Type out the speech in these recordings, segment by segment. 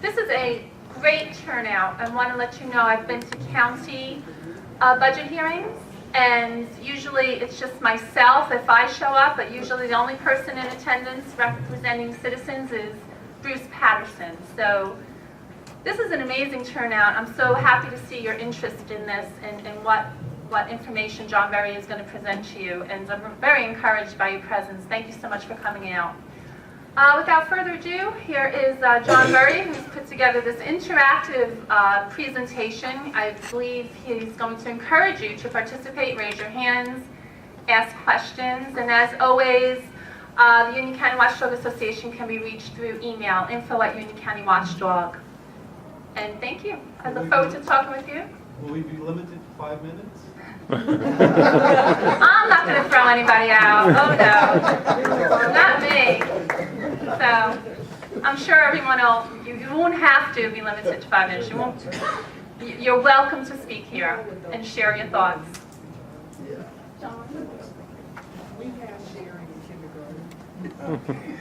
This is a great turnout. I want to let you know I've been to county budget hearings, and usually it's just myself if I show up, but usually the only person in attendance representing citizens is Bruce Patterson. So this is an amazing turnout. I'm so happy to see your interest in this and what information John Berry is going to present to you, and I'm very encouraged by your presence. Thank you so much for coming out. Without further ado, here is John Berry, who's put together this interactive presentation. I believe he's going to encourage you to participate, raise your hands, ask questions, and as always, the Union County Watchdog Association can be reached through email, info@unioncountywatchdog. And thank you. I look forward to talking with you. Will we be limited to 5 minutes? I'm not going to throw anybody out. Oh no, not me. So I'm sure everyone will. You won't have to be limited to 5 minutes. You won't. You're welcome to speak here and share your thoughts. John? We have sharing in kindergarten.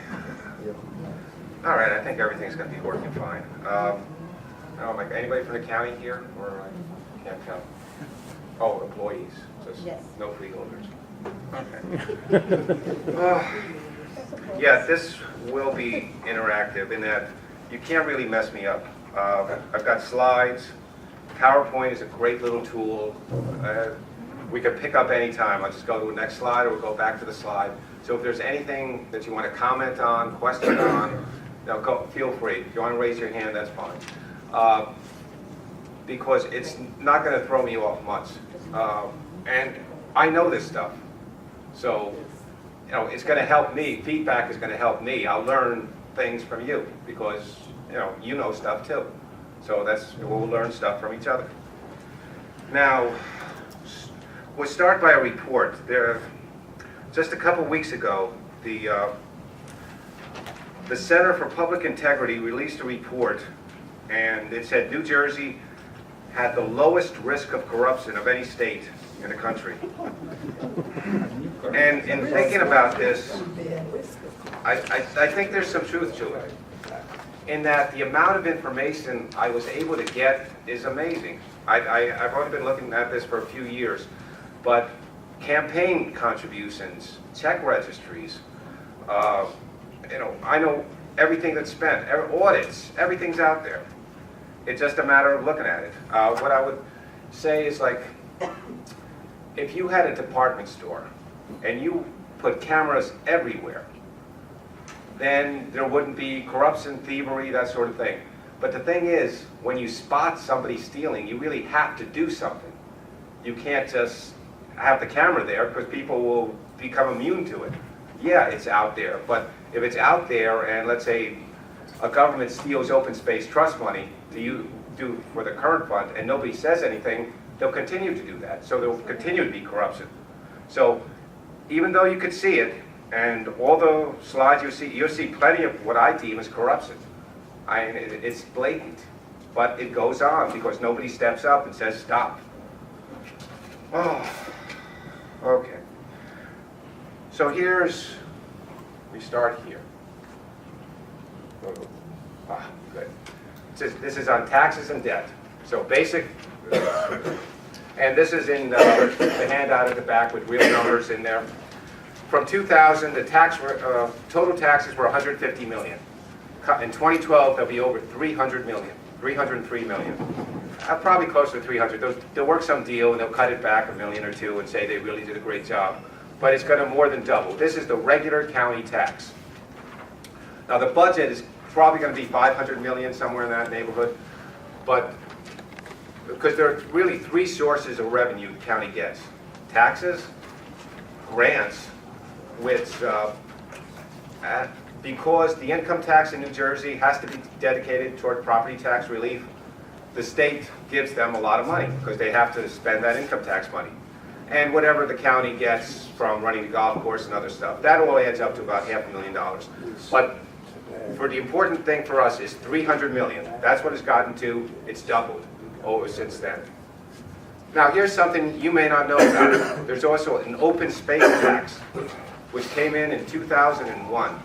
All right, I think everything's going to be working fine. Like anybody from the county here, or I can't count? Oh, employees. Just Yes. no freeholders. Okay. Yeah, this will be interactive in that you can't really mess me up. I've got slides. PowerPoint is a great little tool. We can pick up any time. I'll just go to the next slide or we'll go back to the slide. So if there's anything that you want to comment on, question on, feel free. If you want to raise your hand, that's fine. Because it's not going to throw me off much. And I know this stuff. So, it's going to help me. Feedback is going to help me. I'll learn things from you because, you know stuff too. So we'll learn stuff from each other. Now, we'll start by a report. Just a couple weeks ago, the Center for Public Integrity released a report, and it said New Jersey had the lowest risk of corruption of any state in the country. And in thinking about this, I think there's some truth to it, in that the amount of information I was able to get is amazing. I've only been looking at this for a few years, but campaign contributions, check registries, I know everything that's spent, audits, everything's out there. It's just a matter of looking at it. What I would say is, like, if you had a department store and you put cameras everywhere, then there wouldn't be corruption, thievery, that sort of thing. But the thing is, when you spot somebody stealing, you really have to do something. You can't just have the camera there because people will become immune to it. Yeah, it's out there, but if it's out there and let's say a government steals open space trust money to do for the current fund and nobody says anything, they'll continue to do that. So there will continue to be corruption. So even though you could see it, and all the slides you'll see plenty of what I deem as corruption. It's blatant, but it goes on because nobody steps up and says stop. Oh, okay. So we start here. Good. This is on taxes and debt. So basic, and this is in the handout at the back with real numbers in there. From 2000, the total taxes were 150 million. In 2012, they'll be over 300 million, 303 million. Probably closer to 300. They'll work some deal and they'll cut it back a million or two and say they really did a great job. But it's going to more than double. This is the regular county tax. Now the budget is probably going to be 500 million, somewhere in that neighborhood. But because there are really three sources of revenue the county gets: taxes, grants, which because the income tax in New Jersey has to be dedicated toward property tax relief, the state gives them a lot of money because they have to spend that income tax money. And whatever the county gets from running the golf course and other stuff, that all adds up to about $500,000. But for the important thing for us is 300 million. That's what it's gotten to. It's doubled over since then. Now here's something you may not know about. There's also an open space tax, which came in 2001.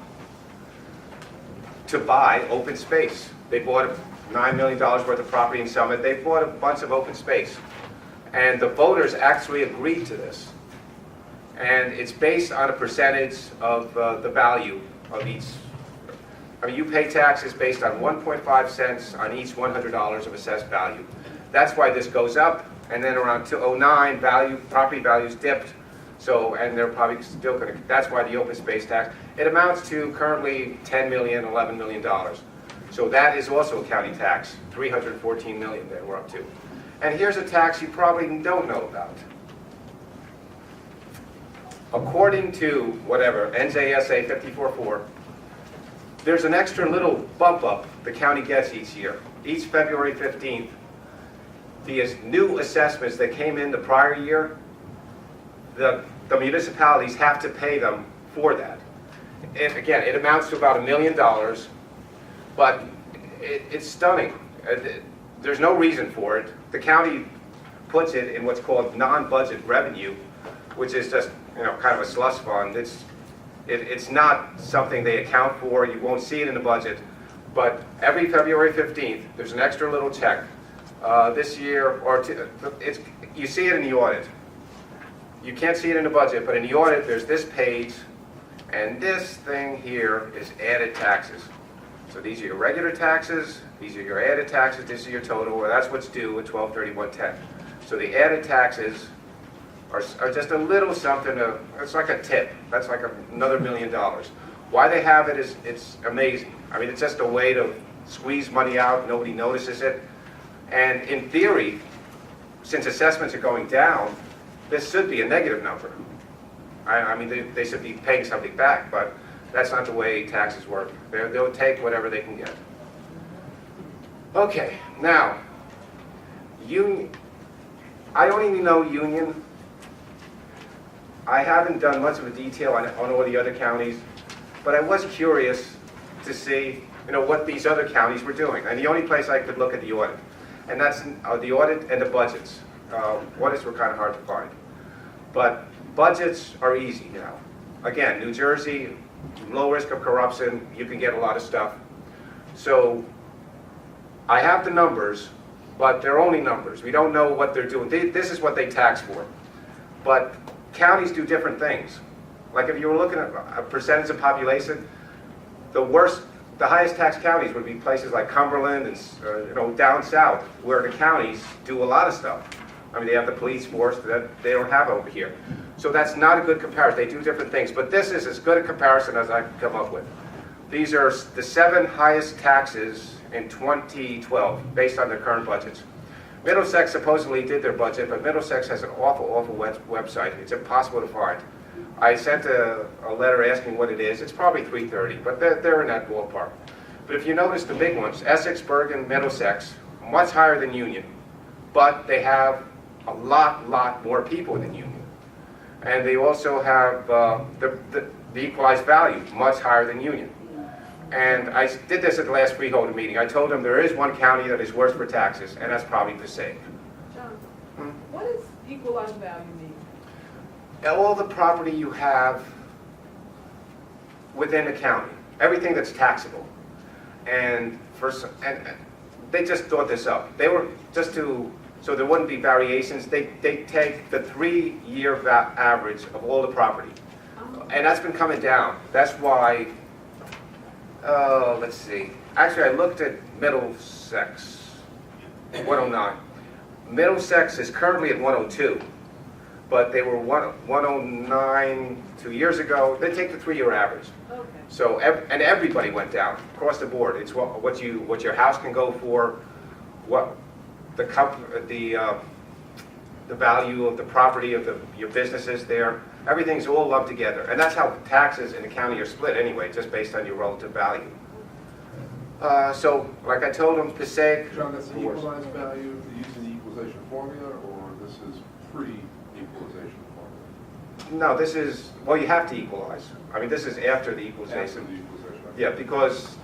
to buy open space. They bought $9 million worth of property in Summit. They bought a bunch of open space. And the voters actually agreed to this. And it's based on a percentage of the value of each. I mean, you pay taxes based on 1.5 cents on each $100 of assessed value. That's why this goes up, and then around 2009, property values dipped. So, and they're probably still going to, that's why the open space tax, it amounts to currently $10 million, $11 million. So that is also a county tax, $314 million that we're up to. And here's a tax you probably don't know about. According to whatever, NJSA 54.4, there's an extra little bump up the county gets each year. Each February 15th, the new assessments that came in the prior year, the municipalities have to pay them for that. And again, it amounts to about $1 million, but it's stunning. There's no reason for it. The county puts it in what's called non-budget revenue, which is just, you know, kind of a slush fund. It's not something they account for. You won't see it in the budget. But every February 15th, there's an extra little check. This year, you see it in the audit. You can't see it in the budget, but in the audit, there's this page, and this thing here is added taxes. So these are your regular taxes, these are your added taxes, this is your total, well, that's what's due at 12/31/10. So the added taxes are just a little something, it's like a tip. That's like another $1 million. Why they have it is, it's amazing. I mean, it's just a way to squeeze money out, nobody notices it. And in theory, since assessments are going down, this should be a negative number. I mean, they should be paying something back, but that's not the way taxes work. They'll take whatever they can get. Okay, now, I only know Union. I haven't done much of a detail on all the other counties, but I was curious to see, you know, what these other counties were doing. And the only place I could look at the audit, and that's the audit and the budgets. Audits were kind of hard to find. But budgets are easy now. Again, New Jersey, low risk of corruption, you can get a lot of stuff. So I have the numbers, but they're only numbers. We don't know what they're doing. This is what they tax for. But counties do different things. Like if you were looking at a percentage of population, the highest tax counties would be places like Cumberland and you know, down south, where the counties do a lot of stuff. I mean, they have the police force that they don't have over here. So that's not a good comparison. They do different things. But this is as good a comparison as I can come up with. These are the 7 highest taxes in 2012, based on their current budgets. Middlesex supposedly did their budget, but Middlesex has an awful website. It's impossible to find. I sent a letter asking what it is. It's probably 330, but they're in that ballpark. But if you notice the big ones, Essex, Bergen, Middlesex, much higher than Union, but they have a lot more people than Union. And they also have the equalized value, much higher than Union. And I did this at the last freeholder meeting. I told them there is one county that is worse for taxes, and that's probably Passaic. John, what does equalized value mean? All the property you have within a county, everything that's taxable. And they just thought this up. They were so there wouldn't be variations. They take the 3-year average of all the property. And that's been coming down. That's why, let's see. Actually, I looked at Middlesex, 109. Middlesex is currently at 102, but they were 109 2 years ago. They take the 3-year average. Okay. So, and everybody went down across the board. It's what your house can go for, what the value of the property of your businesses there. Everything's all lumped together, and that's how taxes in the county are split anyway, just based on your relative value. So, like I told them, Passaic. John, that's the equalized value using the equalization formula, or this is pre-equalization formula? No, this is, well, you have to equalize. I mean, this is after the After equalization. the equalization. Yeah, because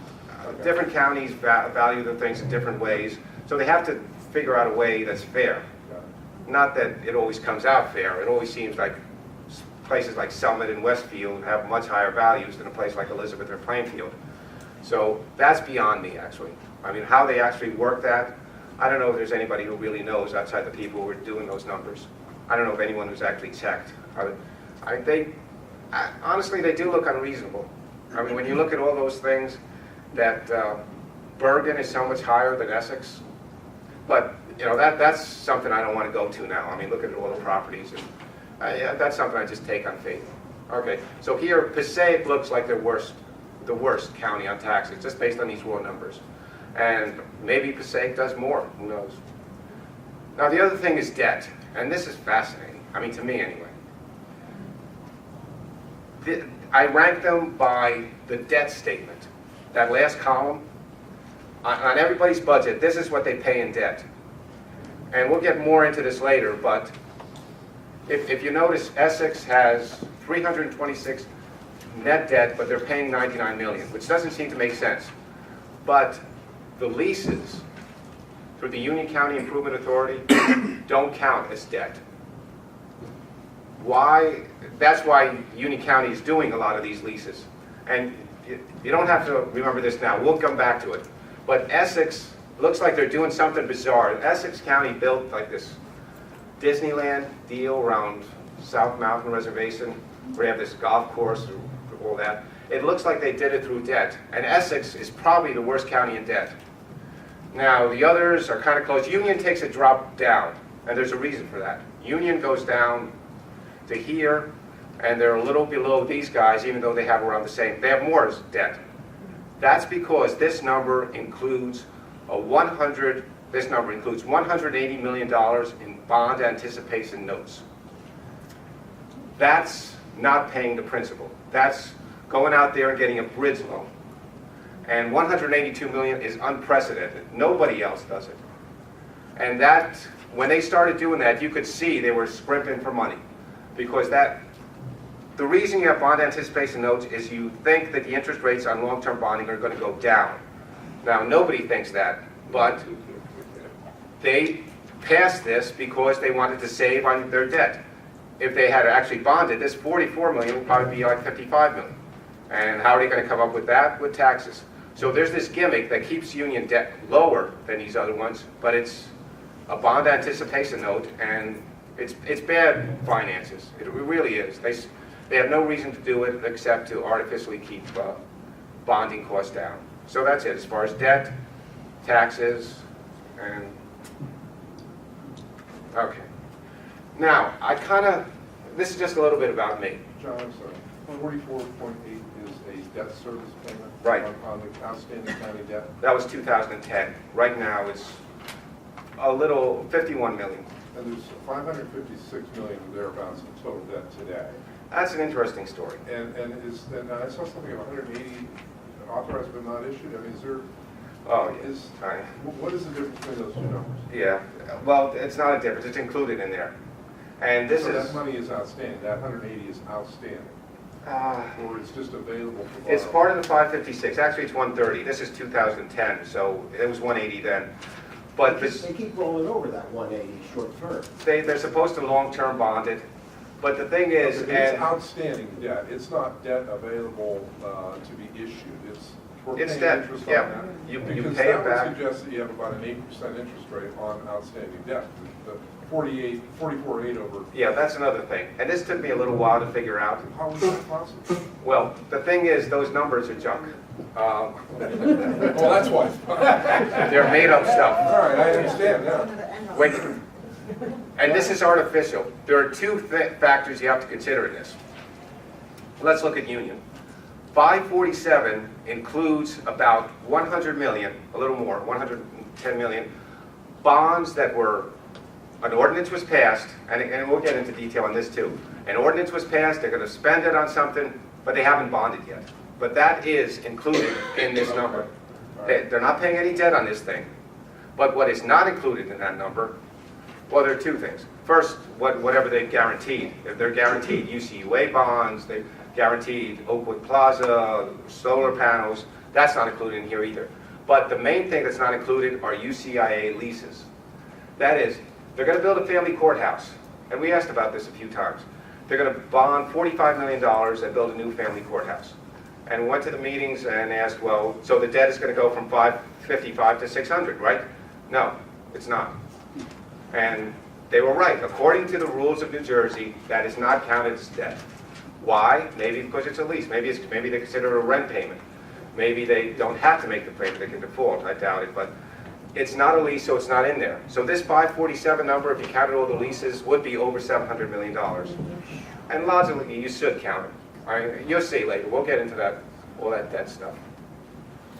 different counties value the things in different ways, so they have to figure out a way that's fair. Got it. Not that it always comes out fair. It always seems like places like Summit and Westfield have much higher values than a place like Elizabeth or Plainfield. So that's beyond me, actually. I mean, how they actually work that, I don't know if there's anybody who really knows outside the people who are doing those numbers. I don't know if anyone who's actually checked. Honestly, they do look unreasonable. I mean, when you look at all those things, that Bergen is so much higher than Essex, but you know that's something I don't want to go to now. I mean, look at all the properties, and yeah, that's something I just take on faith. Okay, so here Passaic looks like the worst county on taxes, just based on these raw numbers, and maybe Passaic does more. Who knows? Now the other thing is debt, and this is fascinating. I mean, to me anyway. I rank them by the debt statement. That last column, on everybody's budget, this is what they pay in debt. And we'll get more into this later, but if you notice, Essex has 326 net debt, but they're paying 99 million, which doesn't seem to make sense. But the leases through the Union County Improvement Authority don't count as debt. Why? That's why Union County is doing a lot of these leases. And you don't have to remember this now. We'll come back to it. But Essex looks like they're doing something bizarre. Essex County built like this Disneyland deal around South Mountain Reservation, where they have this golf course and all that. It looks like they did it through debt. And Essex is probably the worst county in debt. Now, the others are kind of close. Union takes a drop down, and there's a reason for that. Union goes down to here, and they're a little below these guys, even though they have around the same. They have more debt. That's because this number includes $180 million in bond anticipation notes. That's not paying the principal. That's going out there and getting a bridge loan. And $182 million is unprecedented. Nobody else does it. And that, when they started doing that, you could see they were scrimping for money. Because the reason you have bond anticipation notes is you think that the interest rates on long-term bonding are going to go down. Now, nobody thinks that, but they passed this because they wanted to save on their debt. If they had actually bonded, this $44 million would probably be like $55 million. And how are they going to come up with that? With taxes. So there's this gimmick that keeps Union debt lower than these other ones, but it's a bond anticipation note, and it's bad finances. It really is. They have no reason to do it except to artificially keep bonding costs down. So that's it as far as debt, taxes, and okay. Now, this is just a little bit about me. John, I'm sorry, 44.8 is a debt service payment? Right. On the outstanding county debt? That was 2010. Right now, it's a little 51 million. And there's 556 million thereabouts in total debt today. That's an interesting story. And I saw something of 180 authorized but not issued. I mean, is there? Oh, yes. What is the difference between those two numbers? Yeah. Well, it's not a difference. It's included in there. And this So is. that money is outstanding. That 180 is outstanding, or it's just available for borrowing? It's part of the 556. Actually, it's 130. This is 2010, so it was 180 then. But They keep rolling over that 180 short term. they're supposed to long-term bond it. But the thing is, It's and outstanding debt. It's not debt available to be issued. We're It's paying debt, interest yeah. on that. You Because pay it that back. would suggest that you have about an 8% interest rate on outstanding debt. The 44.8 over. yeah, that's another thing. And this took me a little while to figure out. How is that possible? Well, the thing is, those numbers are junk. Well, that's why. They're made-up stuff. All right, I understand now. Wait, and this is artificial. There are two factors you have to consider in this. Let's look at Union. 547 includes about 100 million, a little more, 110 million, bonds that were, an ordinance was passed, and we'll get into detail on this too. An ordinance was passed, they're going to spend it on something, but they haven't bonded yet. But that is included in this number. They're not paying any debt on this thing. But what is not included in that number, well, there are two things. First, whatever they've guaranteed. If they're guaranteed UCUA bonds, they've guaranteed Oakwood Plaza, solar panels, that's not included in here either. But the main thing that's not included are UCIA leases. That is, they're going to build a family courthouse. And we asked about this a few times. They're going to bond $45 million and build a new family courthouse. and went to the meetings and asked, well, so the debt is going to go from 555 to 600, right? No, it's not. And they were right. According to the rules of New Jersey, that is not counted as debt. Why? Maybe because it's a lease. Maybe they consider it a rent payment. Maybe they don't have to make the payment. They can default. I doubt it. But it's not a lease, so it's not in there. So this 547 number, if you counted all the leases, would be over $700 million. And logically, you should count it. All right? You'll see later. We'll get into that, all that debt stuff.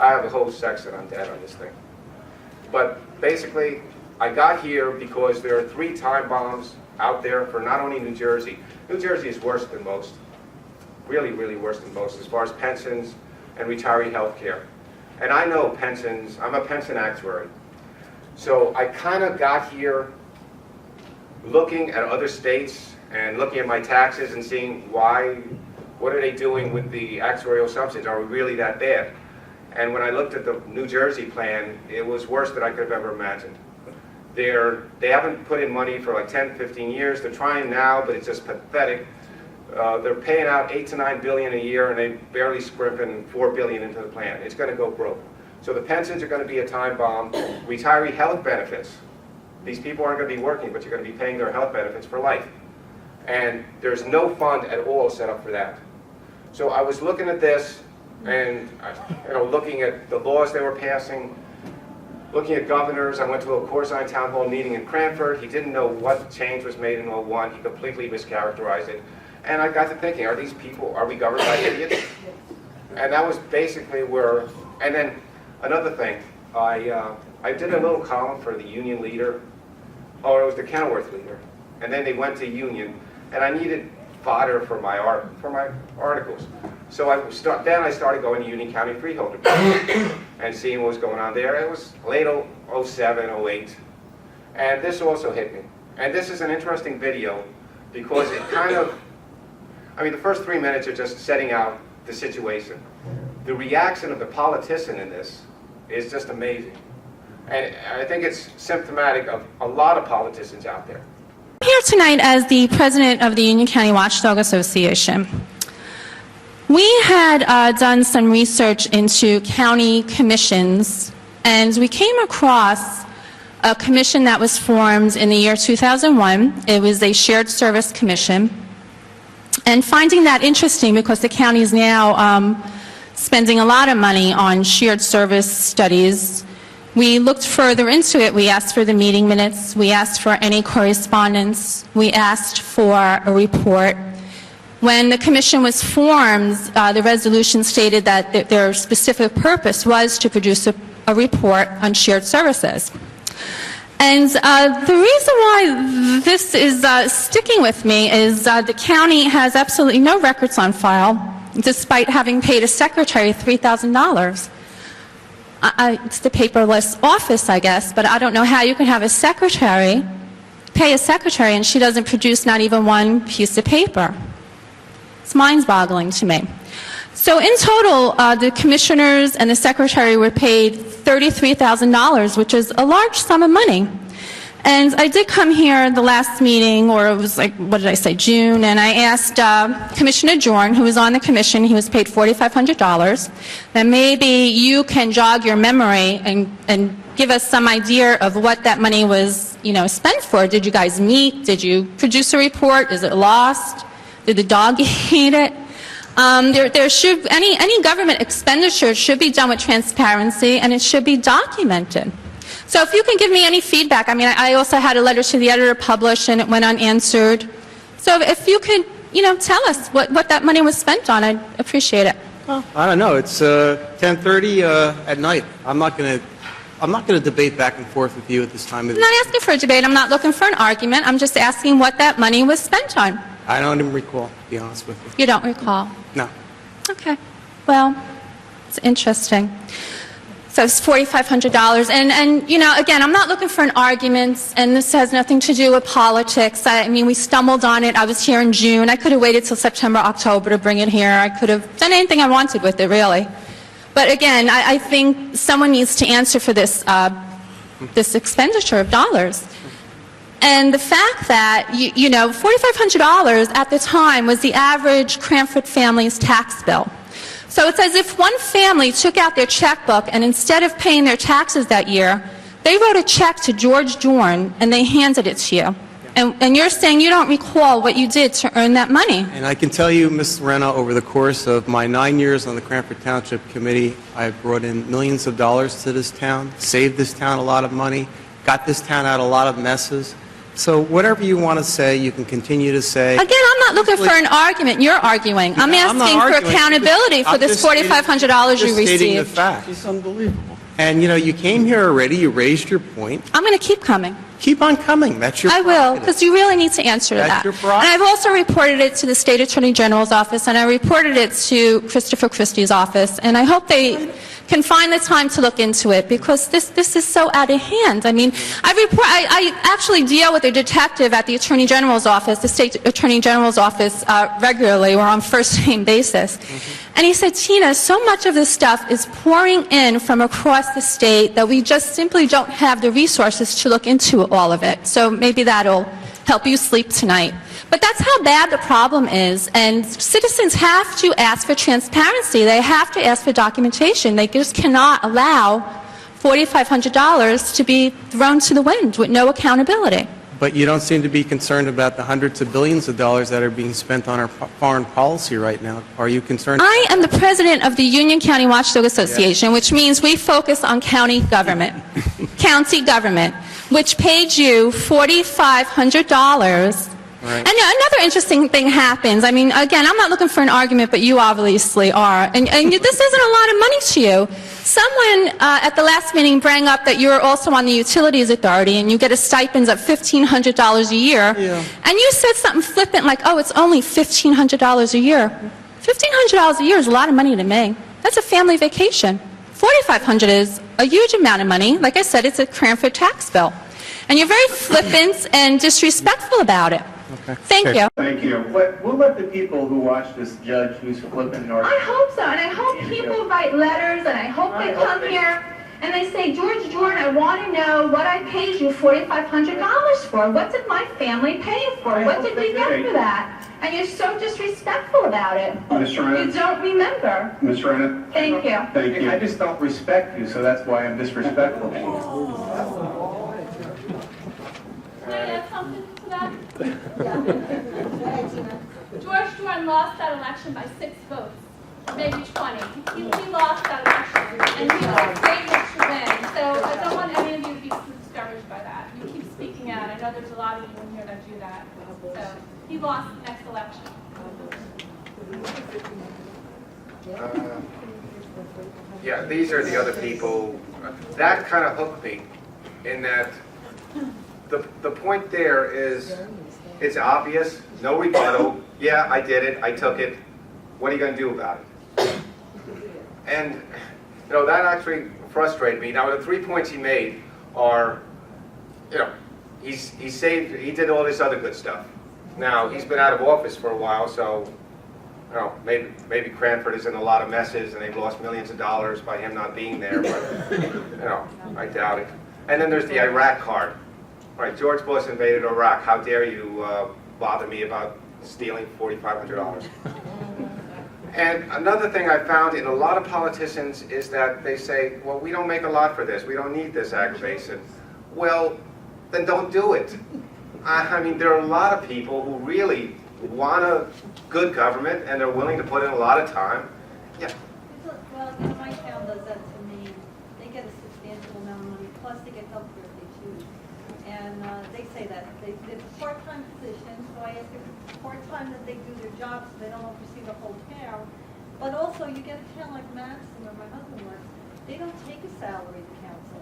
I have a whole section on debt on this thing. But basically, I got here because there are 3 time bombs out there for not only New Jersey. New Jersey is worse than most. Really, really worse than most as far as pensions and retiree health care. And I know pensions. I'm a pension actuary. So I kind of got here looking at other states and looking at my taxes and seeing what are they doing with the actuarial assumptions? Are we really that bad? And when I looked at the New Jersey plan, it was worse than I could have ever imagined. They haven't put in money for like 10, 15 years. They're trying now, but it's just pathetic. They're paying out $8 to $9 billion a year, and they barely scrimping $4 billion into the plan. It's going to go broke. So the pensions are going to be a time bomb. Retiree health benefits. These people aren't going to be working, but you're going to be paying their health benefits for life. And there's no fund at all set up for that. So I was looking at this, and looking at the laws they were passing, looking at governors. I went to a Corzine Town Hall meeting in Cranford. He didn't know what change was made in 01. He completely mischaracterized it. And I got to thinking, are we governed by idiots? And that was basically where, and then another thing, I did a little column for the Union Leader, or it was the Kenilworth Leader, and then they went to Union, and I needed fodder for my articles. So I started going to Union County Freeholder and seeing what was going on there. It was late 07, 08, and this also hit me. And this is an interesting video because it kind of, the first 3 minutes are just setting out the situation. The reaction of the politician in this is just amazing. And I think it's symptomatic of a lot of politicians out there. I'm here tonight as the president of the Union County Watchdog Association. We had done some research into county commissions, and we came across a commission that was formed in the year 2001. It was a shared service commission. And finding that interesting because the county is now spending a lot of money on shared service studies, we looked further into it. We asked for the meeting minutes. We asked for any correspondence. We asked for a report. When the commission was formed, the resolution stated that their specific purpose was to produce a report on shared services. And the reason why this is sticking with me is the county has absolutely no records on file, despite having paid a secretary $3,000. It's the paperless office, I guess, but I don't know how you can have a secretary, pay a secretary, and she doesn't produce not even one piece of paper. It's mind-boggling to me. So in total, the commissioners and the secretary were paid $33,000, which is a large sum of money. And I did come here the last meeting, or it was like, what did I say, June, and I asked Commissioner Jorn, who was on the commission, he was paid $4,500, that maybe you can jog your memory and give us some idea of what that money was, spent for. Did you guys meet? Did you produce a report? Is it lost? Did the dog eat it? There should, any government expenditure should be done with transparency, and it should be documented. So if you can give me any feedback, I also had a letter to the editor published, and it went unanswered. So if you could, tell us what that money was spent on, I'd appreciate it. Well, I don't know. It's 10:30 at night. I'm not going to debate back and forth with you at this time of the I'm not asking for a debate. I'm not looking for an argument. I'm just asking what that money was spent on. I don't even recall, to be honest with you. You don't recall? No. Okay. Well, it's interesting. So it's $4,500. And again, I'm not looking for an argument, and this has nothing to do with politics. We stumbled on it. I was here in June. I could have waited till September, October to bring it here. I could have done anything I wanted with it, really. But again, I think someone needs to answer for this, this expenditure of dollars. And the fact that, $4,500 at the time was the average Cranford family's tax bill. So it's as if one family took out their checkbook and instead of paying their taxes that year, they wrote a check to George Dorn and they handed it to you. And you're saying you don't recall what you did to earn that money. And I can tell you, Ms. Lorena, over the course of my 9 years on the Cranford Township Committee, I've brought in millions of dollars to this town, saved this town a lot of money, got this town out of a lot of messes. So whatever you want to say, you can continue to say. Again, I'm not looking for an argument. You're arguing. I'm not asking for arguing. accountability for I'm this just stating- $4,500 you just stating the received. fact. It's unbelievable. And, you came here already, you raised your point. I'm going to keep coming. Keep on coming. That's your I will, prerogative. because you really need to answer to That's that. your And prerogative. I've also reported it to the State Attorney General's office, and I reported it to Christopher Christie's office, and I hope they can find the time to look into it, because this is so out of hand. I mean, I actually deal with a detective at the Attorney General's office, the State Attorney General's office, regularly. We're on first-name basis. And he said, Tina, so much of this stuff is pouring in from across the state that we just simply don't have the resources to look into all of it. So maybe that'll help you sleep tonight. But that's how bad the problem is, and citizens have to ask for transparency. They have to ask for documentation. They just cannot allow $4,500 to be thrown to the wind with no accountability. But you don't seem to be concerned about the hundreds of billions of dollars that are being spent on our foreign policy right now. Are you concerned? I am the president of the Union County Watchdog Association, which means we focus on county government, county government, which paid you $4,500. Right. And another interesting thing happens. I mean, again, I'm not looking for an argument, but you obviously are. And this isn't a lot of money to you. Someone at the last meeting brought up that you're also on the Utilities Authority and you get a stipend of $1,500 a year. Yeah. And you said something flippant like, oh, it's only $1,500 a year. $1,500 a year is a lot of money to me. That's a family vacation. $4,500 is a huge amount of money. Like I said, it's a Cranford tax bill. And you're very flippant and disrespectful about it. Okay. Thank Okay. you. Thank you. But we'll let the people who watch this judge who's flippant or... I hope so, and I hope people write letters, and I hope they come here and they say, George Jordan, I want to know what I paid you $4,500 for. What did my family pay you for? I What hope did they we get did. for that? And you're so disrespectful about it. Ms. You Rena, don't remember. Ms. Rena, Thank you. thank you. I just don't respect you, so that's why I'm disrespectful to you. Can I add something to that? George Jordan lost that election by 6 votes, maybe 20. He lost that election, and he was great to win. So I don't want any of you to be discouraged by that. You keep speaking out. I know there's a lot of you in here that do that. So he lost the next election. Yeah, these are the other people. That kind of hooked me in that the point there is it's obvious, no rebuttal. Yeah, I did it, I took it. What are you going to do about it? And, that actually frustrated me. Now, the 3 points he made are, he did all this other good stuff. Now, he's been out of office for a while, so maybe Cranford is in a lot of messes and they've lost millions of dollars by him not being there, but, I doubt it. And then there's the Iraq card. Right, George Bush invaded Iraq. How dare you bother me about stealing $4,500? And another thing I found in a lot of politicians is that they say, well, we don't make a lot for this. We don't need this aggravation. Well, then don't do it. I mean, there are a lot of people who really want a good government and they're willing to put in a lot of time. Yeah. Well, my town does that to me. They get a substantial amount of money, plus they get health care if they choose. And they say that it's a part-time position, so I ask if it's part-time that they do their jobs, so they don't oversee the whole town. But also, you get a town like Madison, where my husband works, they don't take a salary to council.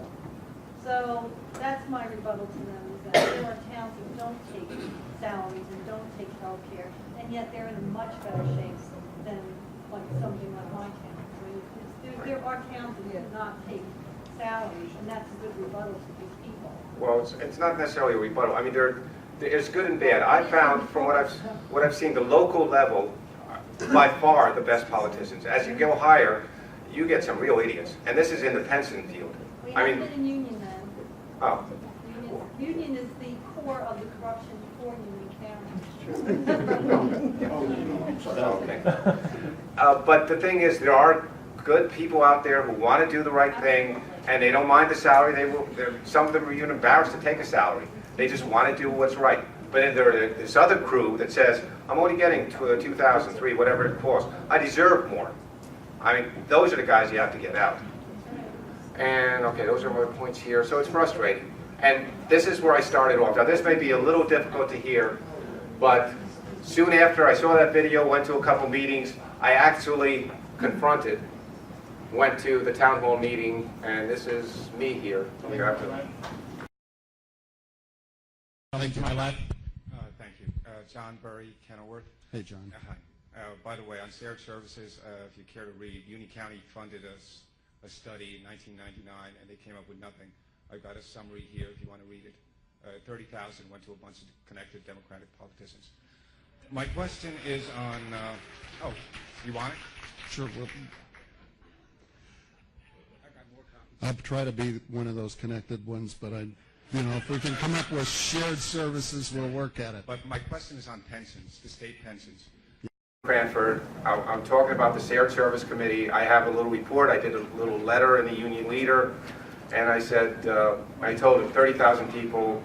So that's my rebuttal to them, is that there are towns that don't take salaries and don't take health care, and yet they're in a much better shape than like something like my town. I mean, there are towns that do not take salaries, and that's a good rebuttal to these people. Well, it's not necessarily a rebuttal. I mean, there's good and bad. I found from what I've seen, the local level, by far the best politicians. As you go higher, you get some real idiots, and this is in the pension field. We I have mean, been in union then. oh, Union. Union is the core of the corruption for Union County. Okay. But the thing is, there are good people out there who want to do the right thing, and they don't mind the salary. Some of them are even embarrassed to take a salary. They just want to do what's right. But then there's this other crew that says, I'm only getting 2,000, 3, whatever it costs. I deserve more. I mean, those are the guys you have to get out. And, okay, those are my points here. So it's frustrating. And this is where I started off. Now, this may be a little difficult to hear, but soon after I saw that video, went to a couple meetings, I actually confronted, went to the town hall meeting, and this is me here. Coming to my left. Thank you. John Burry, Kenilworth. Hey, John. Hi. By the way, on shared services, if you care to read, Union County funded us a study in 1999, and they came up with nothing. I've got a summary here if you want to read it. 30,000 went to a bunch of connected Democratic politicians. My question is on, oh, you want it? Sure. Well, I got more copies. I'll try to be one of those connected ones, but if we can come up with shared services, we'll work at it. But my question is on pensions, the state pensions. Cranford, I'm talking about the Shared Service Committee. I have a little report. I did a little letter in the Union Leader, and I said, I told him 30,000 people,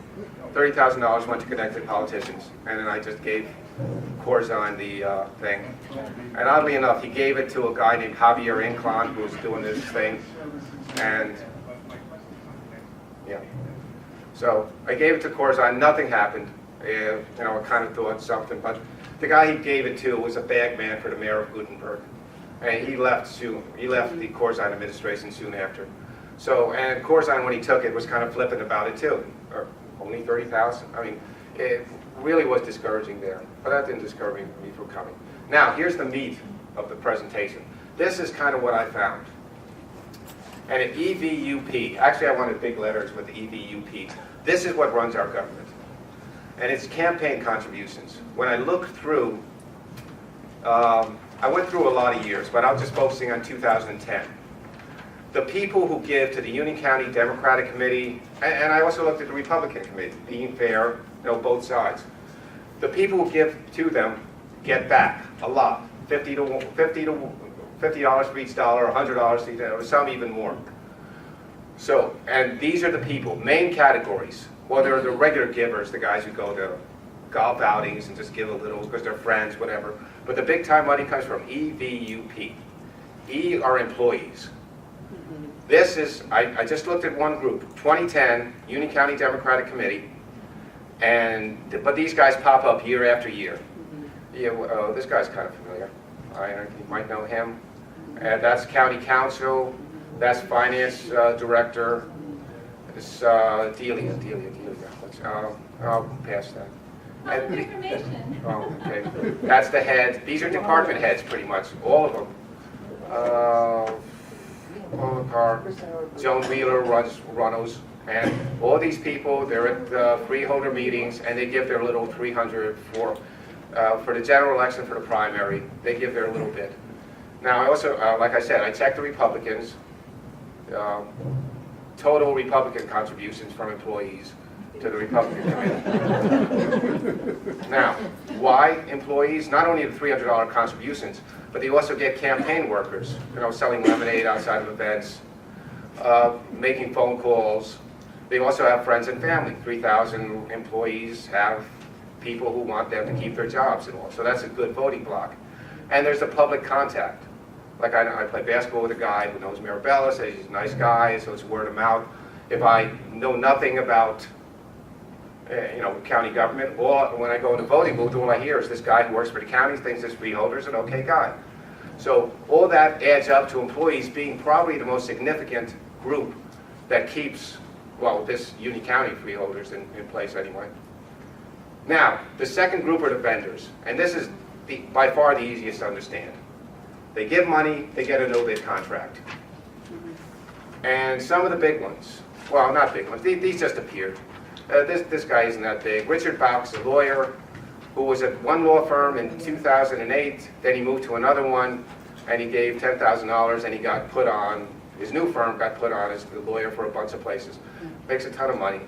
$30,000 went to connected politicians, and then I just gave Corzine the thing. And oddly enough, he gave it to a guy named Javier Inclán, who's doing this thing, and yeah. So I gave it to Corzine. Nothing happened. I kind of thought something, but the guy he gave it to was a bag man for the mayor of Gutenberg, and he left soon. He left the Corzine administration soon after. So, and Corzine, when he took it, was kind of flippant about it too. Only 30,000. I mean, it really was discouraging there, but that didn't discourage me from coming. Now, here's the meat of the presentation. This is kind of what I found. And an EVUP, actually I wanted big letters with the EVUP. This is what runs our government. And it's campaign contributions. When I look through, I went through a lot of years, but I'm just focusing on 2010. The people who give to the Union County Democratic Committee, and I also looked at the Republican Committee, being fair, both sides. The people who give to them get back a lot, $50 for each dollar, $100 for each dollar, some even more. So, and these are the people, main categories. Well, there are the regular givers, the guys who go to golf outings and just give a little because they're friends, whatever. But the big time money comes from EVUP. E are employees. This is, I just looked at one group, 2010, Union County Democratic Committee, but these guys pop up year after year. Yeah, this guy's kind of familiar. You might know him. That's County Council, that's Finance Director, this Delia. I'll pass that. Public information. Oh, okay. That's the head. These are department heads, pretty much, all of them. Joan Wheeler runs Runnels, and all these people, they're at the freeholder meetings, and they give their little 300 for the general election, for the primary. They give their little bit. Now, I also, like I said, I checked the Republicans. Total Republican contributions from employees to the Republican Committee. Now, why employees? Not only the $300 contributions, but they also get campaign workers, selling lemonade outside of events, making phone calls. They also have friends and family. 3,000 employees have people who want them to keep their jobs and all. So that's a good voting block. And there's the public contact. Like I play basketball with a guy who knows Marabella, says he's a nice guy, so it's word of mouth. If I know nothing about county government, or when I go in the voting booth, all I hear is this guy who works for the county thinks this freeholder's an okay guy. So all that adds up to employees being probably the most significant group that keeps, well, this Union County freeholders in place anyway. Now, the second group are the vendors, and this is by far the easiest to understand. They give money, they get a no-bid contract. And some of the big ones, well, not big ones, these just appeared. This guy isn't that big. Richard Baux, a lawyer who was at one law firm in 2008, then he moved to another one, and he gave $10,000, and he got put on, his new firm got put on as the lawyer for a bunch of places. Makes a ton of money.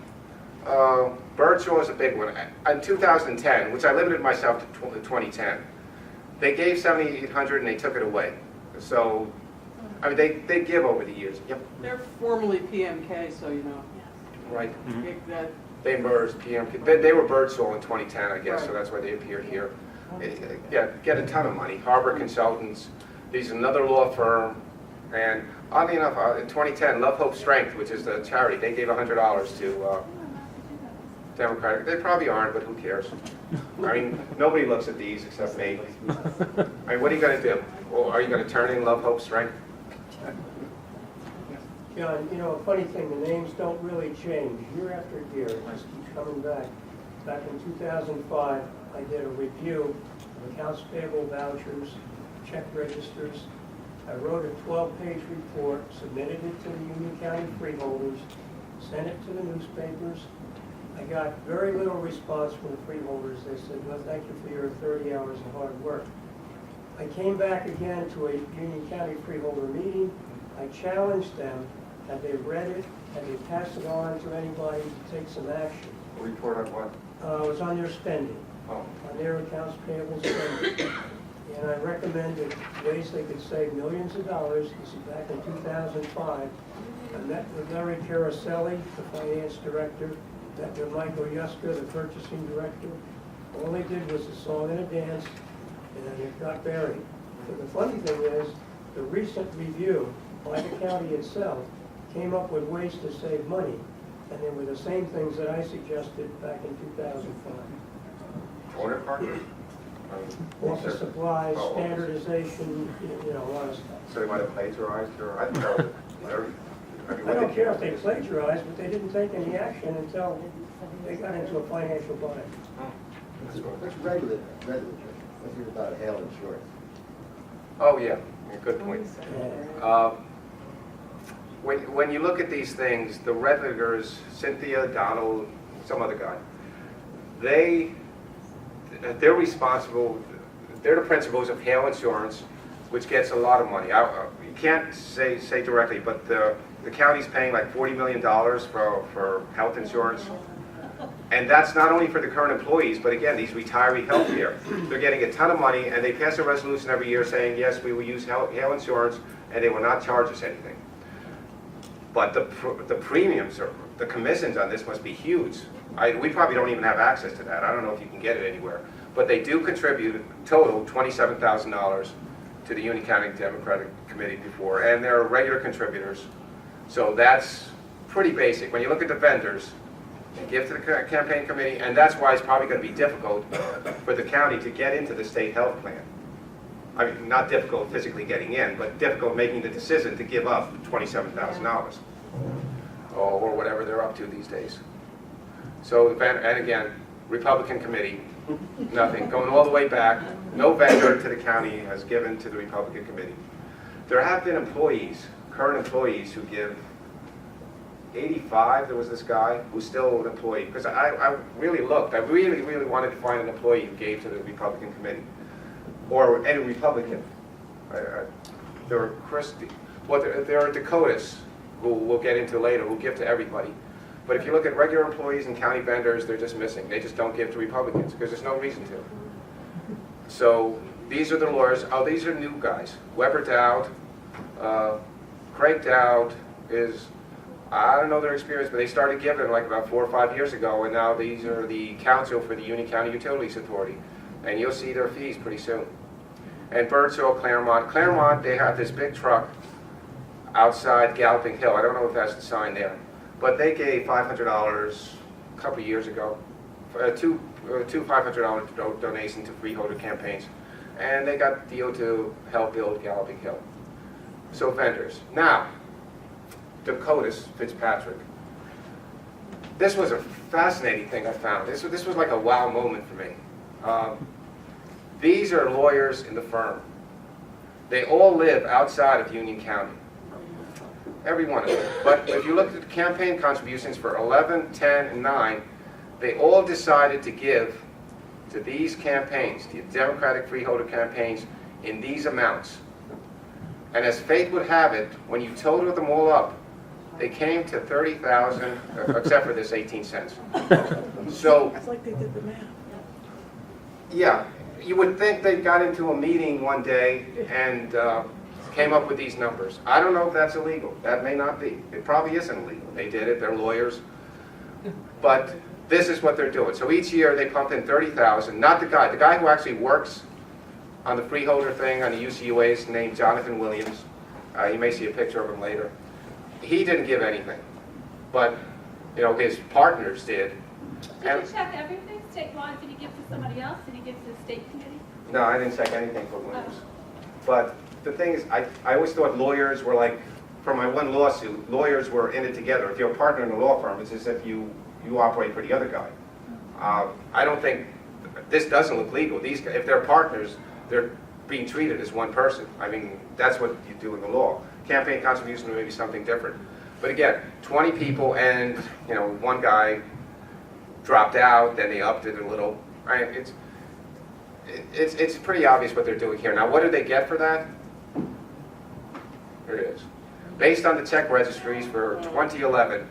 Birdsall is a big one. In 2010, which I limited myself to 2010, they gave 7,800 and they took it away. So, I mean, they give over the years. Yep. They're formerly PMK, so you know. Right. That They merged PMK. They were Birdsall in 2010, I guess, so that's why they appeared here. Yeah, get a ton of money. Harbor Consultants. These another law firm. And oddly enough, in 2010, Love Hope Strength, which is the charity, they gave $100 to Democratic. They probably aren't, but who cares? I mean, nobody looks at these except me. I mean, what are you going to do? Well, are you going to turn in Love Hope Strength? John, you know, a funny thing, the names don't really change year after year. It just keeps coming back. Back in 2005, I did a review of accounts payable vouchers, check registers. I wrote a 12-page report, submitted it to the Union County freeholders, sent it to the newspapers. I got very little response from the freeholders. They said, well, thank you for your 30 hours of hard work. I came back again to a Union County freeholder meeting. I challenged them. Had they read it? Had they passed it on to anybody to take some action? A report on what? It was on their spending, Oh. on their accounts payable spending. And I recommended ways they could save millions of dollars. This is back in 2005. I met with Larry Caroselli, the finance director, met with Michael Yuska, the purchasing director. All they did was a song and a dance, and it got buried. But the funny thing is, the recent review by the county itself came up with ways to save money, and they were the same things that I suggested back in 2005. Order partner? Office supplies, Oh, standardization, you know, a lot of stuff. So they might have plagiarized or I don't know. I don't care if they plagiarized, but they didn't take any action until they got into a financial bind. What's regular, let's hear about hail insurance. Oh, yeah, good point. When you look at these things, the Redligers, Cynthia, Donald, some other guy, they're responsible, they're the principals of hail insurance, which gets a lot of money. You can't say directly, but the county's paying like $40 million for health insurance. And that's not only for the current employees, but again, these retiree health care. They're getting a ton of money, and they pass a resolution every year saying, yes, we will use hail insurance, and they will not charge us anything. But the premiums, or the commissions on this must be huge. We probably don't even have access to that. I don't know if you can get it anywhere. But they do contribute a total $27,000 to the Union County Democratic Committee before, and they're regular contributors. So that's pretty basic. When you look at the vendors, they give to the campaign committee, and that's why it's probably going to be difficult for the county to get into the state health plan. I mean, not difficult physically getting in, but difficult making the decision to give up $27,000 or whatever they're up to these days. So, and again, Republican committee, nothing. Going all the way back, no vendor to the county has given to the Republican committee. There have been employees, current employees, who give 85, there was this guy who's still an employee, because I really looked, I really wanted to find an employee who gave to the Republican committee, or any Republican. There are Christie, well, there are Dakotas, who we'll get into later, who give to everybody. But if you look at regular employees and county vendors, they're just missing. They just don't give to Republicans, because there's no reason to. So these are the lawyers. Oh, these are new guys. Weber Dowd, Craig Dowd is, I don't know their experience, but they started giving like about 4 or 5 years ago, and now these are the counsel for the Union County Utilities Authority. And you'll see their fees pretty soon. And Birdsall, Claremont, they have this big truck outside Galloping Hill. I don't know if that's the sign there. But they gave $500 a couple of years ago, two $500 donations to freeholder campaigns. And they got the deal to help build Galloping Hill. So vendors. Now, Dakotas Fitzpatrick. This was a fascinating thing I found. This was like a wow moment for me. These are lawyers in the firm. They all live outside of Union County. Every one of them. But if you look at the campaign contributions for 11, 10, and 9, they all decided to give to these campaigns, the Democratic freeholder campaigns, in these amounts. And as fate would have it, when you total them all up, They came to 30,000, except for this 18 cents. So, It's like they did the math. yeah, you would think they got into a meeting one day and came up with these numbers. I don't know if that's illegal. That may not be. It probably isn't illegal. They did it. They're lawyers. But this is what they're doing. So each year they pump in 30,000. Not the guy who actually works on the freeholder thing on the UCUA is named Jonathan Williams. You may see a picture of him later. He didn't give anything, but you know his partners did. Did you check everything statewide? Did he give to somebody else? Did he give to the state committee? No, I didn't check anything for Williams. But the thing is, I always thought lawyers were like, for my one lawsuit, lawyers were in it together. If you're a partner in a law firm, it's as if you operate for the other guy. I don't think, this doesn't look legal. These guys, if they're partners, they're being treated as one person. I mean, that's what you do in the law. Campaign contribution may be something different. But again, 20 people and, you know, one guy dropped out, then they upped it a little. Right? It's pretty obvious what they're doing here. Now, what do they get for that? Here it is. Based on the check registries for 2011,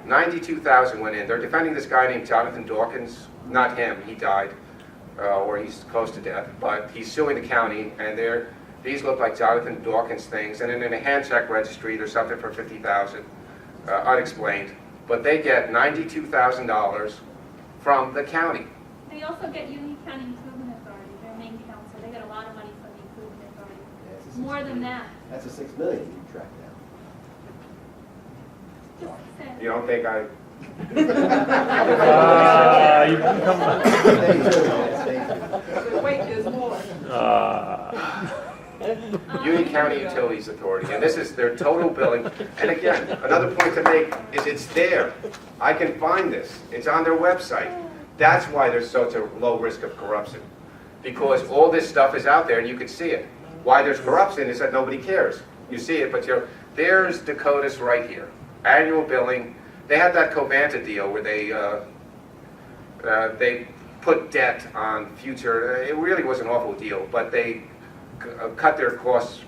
92,000 went in. They're defending this guy named Jonathan Dawkins. Not him, he died, or he's close to death, but he's suing the county, and these look like Jonathan Dawkins things, and then in a hand check registry, there's something for 50,000, unexplained. But they get $92,000 from the county. They also get Union County Improvement Authority, their main council. They get a lot of money from the Improvement Authority. More than that. That's a 6 million you track down. Just saying. You don't think I... You can come on. But wait, there's more. Union County Utilities Authority, and this is their total billing. And again, another point to make is it's there. I can find this. It's on their website. That's why there's such a low risk of corruption, because all this stuff is out there and you can see it. Why there's corruption is that nobody cares. You see it, but there's Dakotas right here. Annual billing. They had that Covanta deal where they put debt on future. It really was an awful deal, but they cut their costs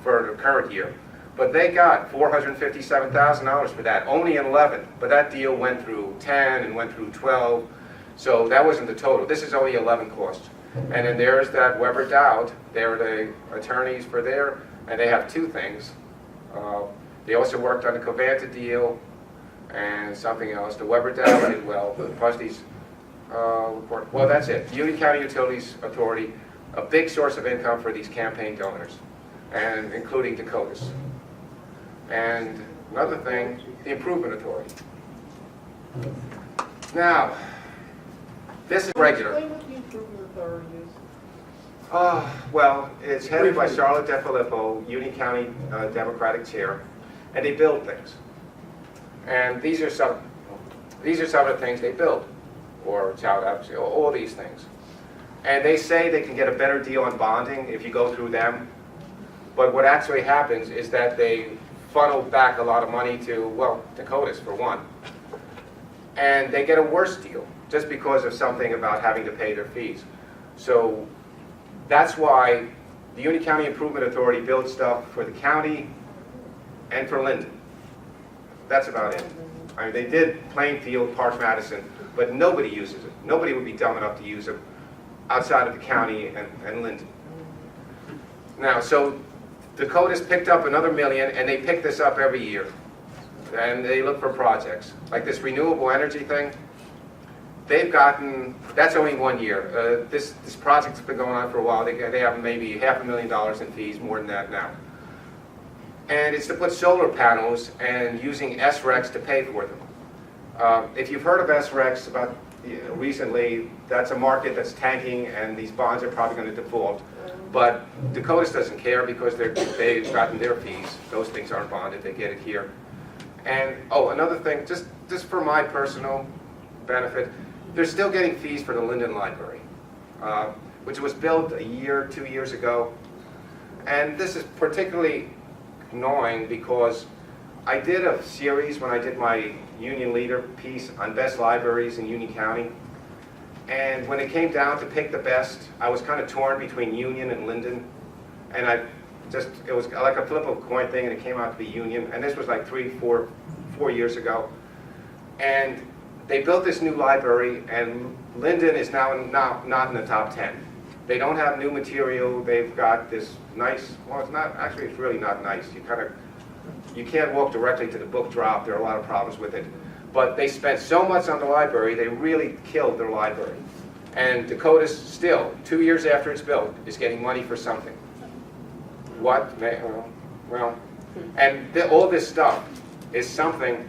for the current year. But they got $457,000 for that, only in 11. But that deal went through 10 and went through 12, so that wasn't the total. This is only 11 costs. And then there's that Weber Dowd. They're the attorneys for there, and they have two things. They also worked on the Covanta deal and something else. The Weber Dowd did well. The trustees report. Well, that's it. Union County Utilities Authority, a big source of income for these campaign donors, and including Dakotas. And another thing, the Improvement Authority. Now, this is regular. Explain what the Improvement Authority is. Well, it's headed by Charlotte DeFilippo, Union County Democratic Chair, and they build things. And these are some of the things they build, or child advocacy, all these things. And they say they can get a better deal on bonding if you go through them. But what actually happens is that they funnel back a lot of money to, well, Dakotas for one. And they get a worse deal just because of something about having to pay their fees. So that's why the Union County Improvement Authority builds stuff for the county and for Linden. That's about it. I mean, they did Plainfield, Park Madison, but nobody uses it. Nobody would be dumb enough to use it outside of the county and Linden. Now, so Dakota's picked up another $1 million, and they pick this up every year. And they look for projects. Like this renewable energy thing, they've gotten, that's only 1 year. This project's been going on for a while. They have maybe $500,000 in fees, more than that now. And it's to put solar panels and using SRECs to pay for them. If you've heard of SRECs recently, that's a market that's tanking, and these bonds are probably going to default. But Dakotas doesn't care because they've gotten their fees. Those things aren't bonded. They get it here. And, oh, another thing, just for my personal benefit, they're still getting fees for the Linden Library, which was built 2 years ago. And this is particularly annoying because I did a series when I did my Union Leader piece on best libraries in Union County. And when it came down to pick the best, I was kind of torn between Union and Linden. And I It was like a flip of a coin thing, and it came out to be Union. And this was like 4 years ago. And they built this new library, and Linden is now not in the top 10. They don't have new material. They've got this nice, well, it's not, actually it's really not nice. You can't walk directly to the book drop. There are a lot of problems with it. But they spent so much on the library, they really killed their library. And Dakota's still, 2 years after it's built, is getting money for something. What? Well, and all this stuff is something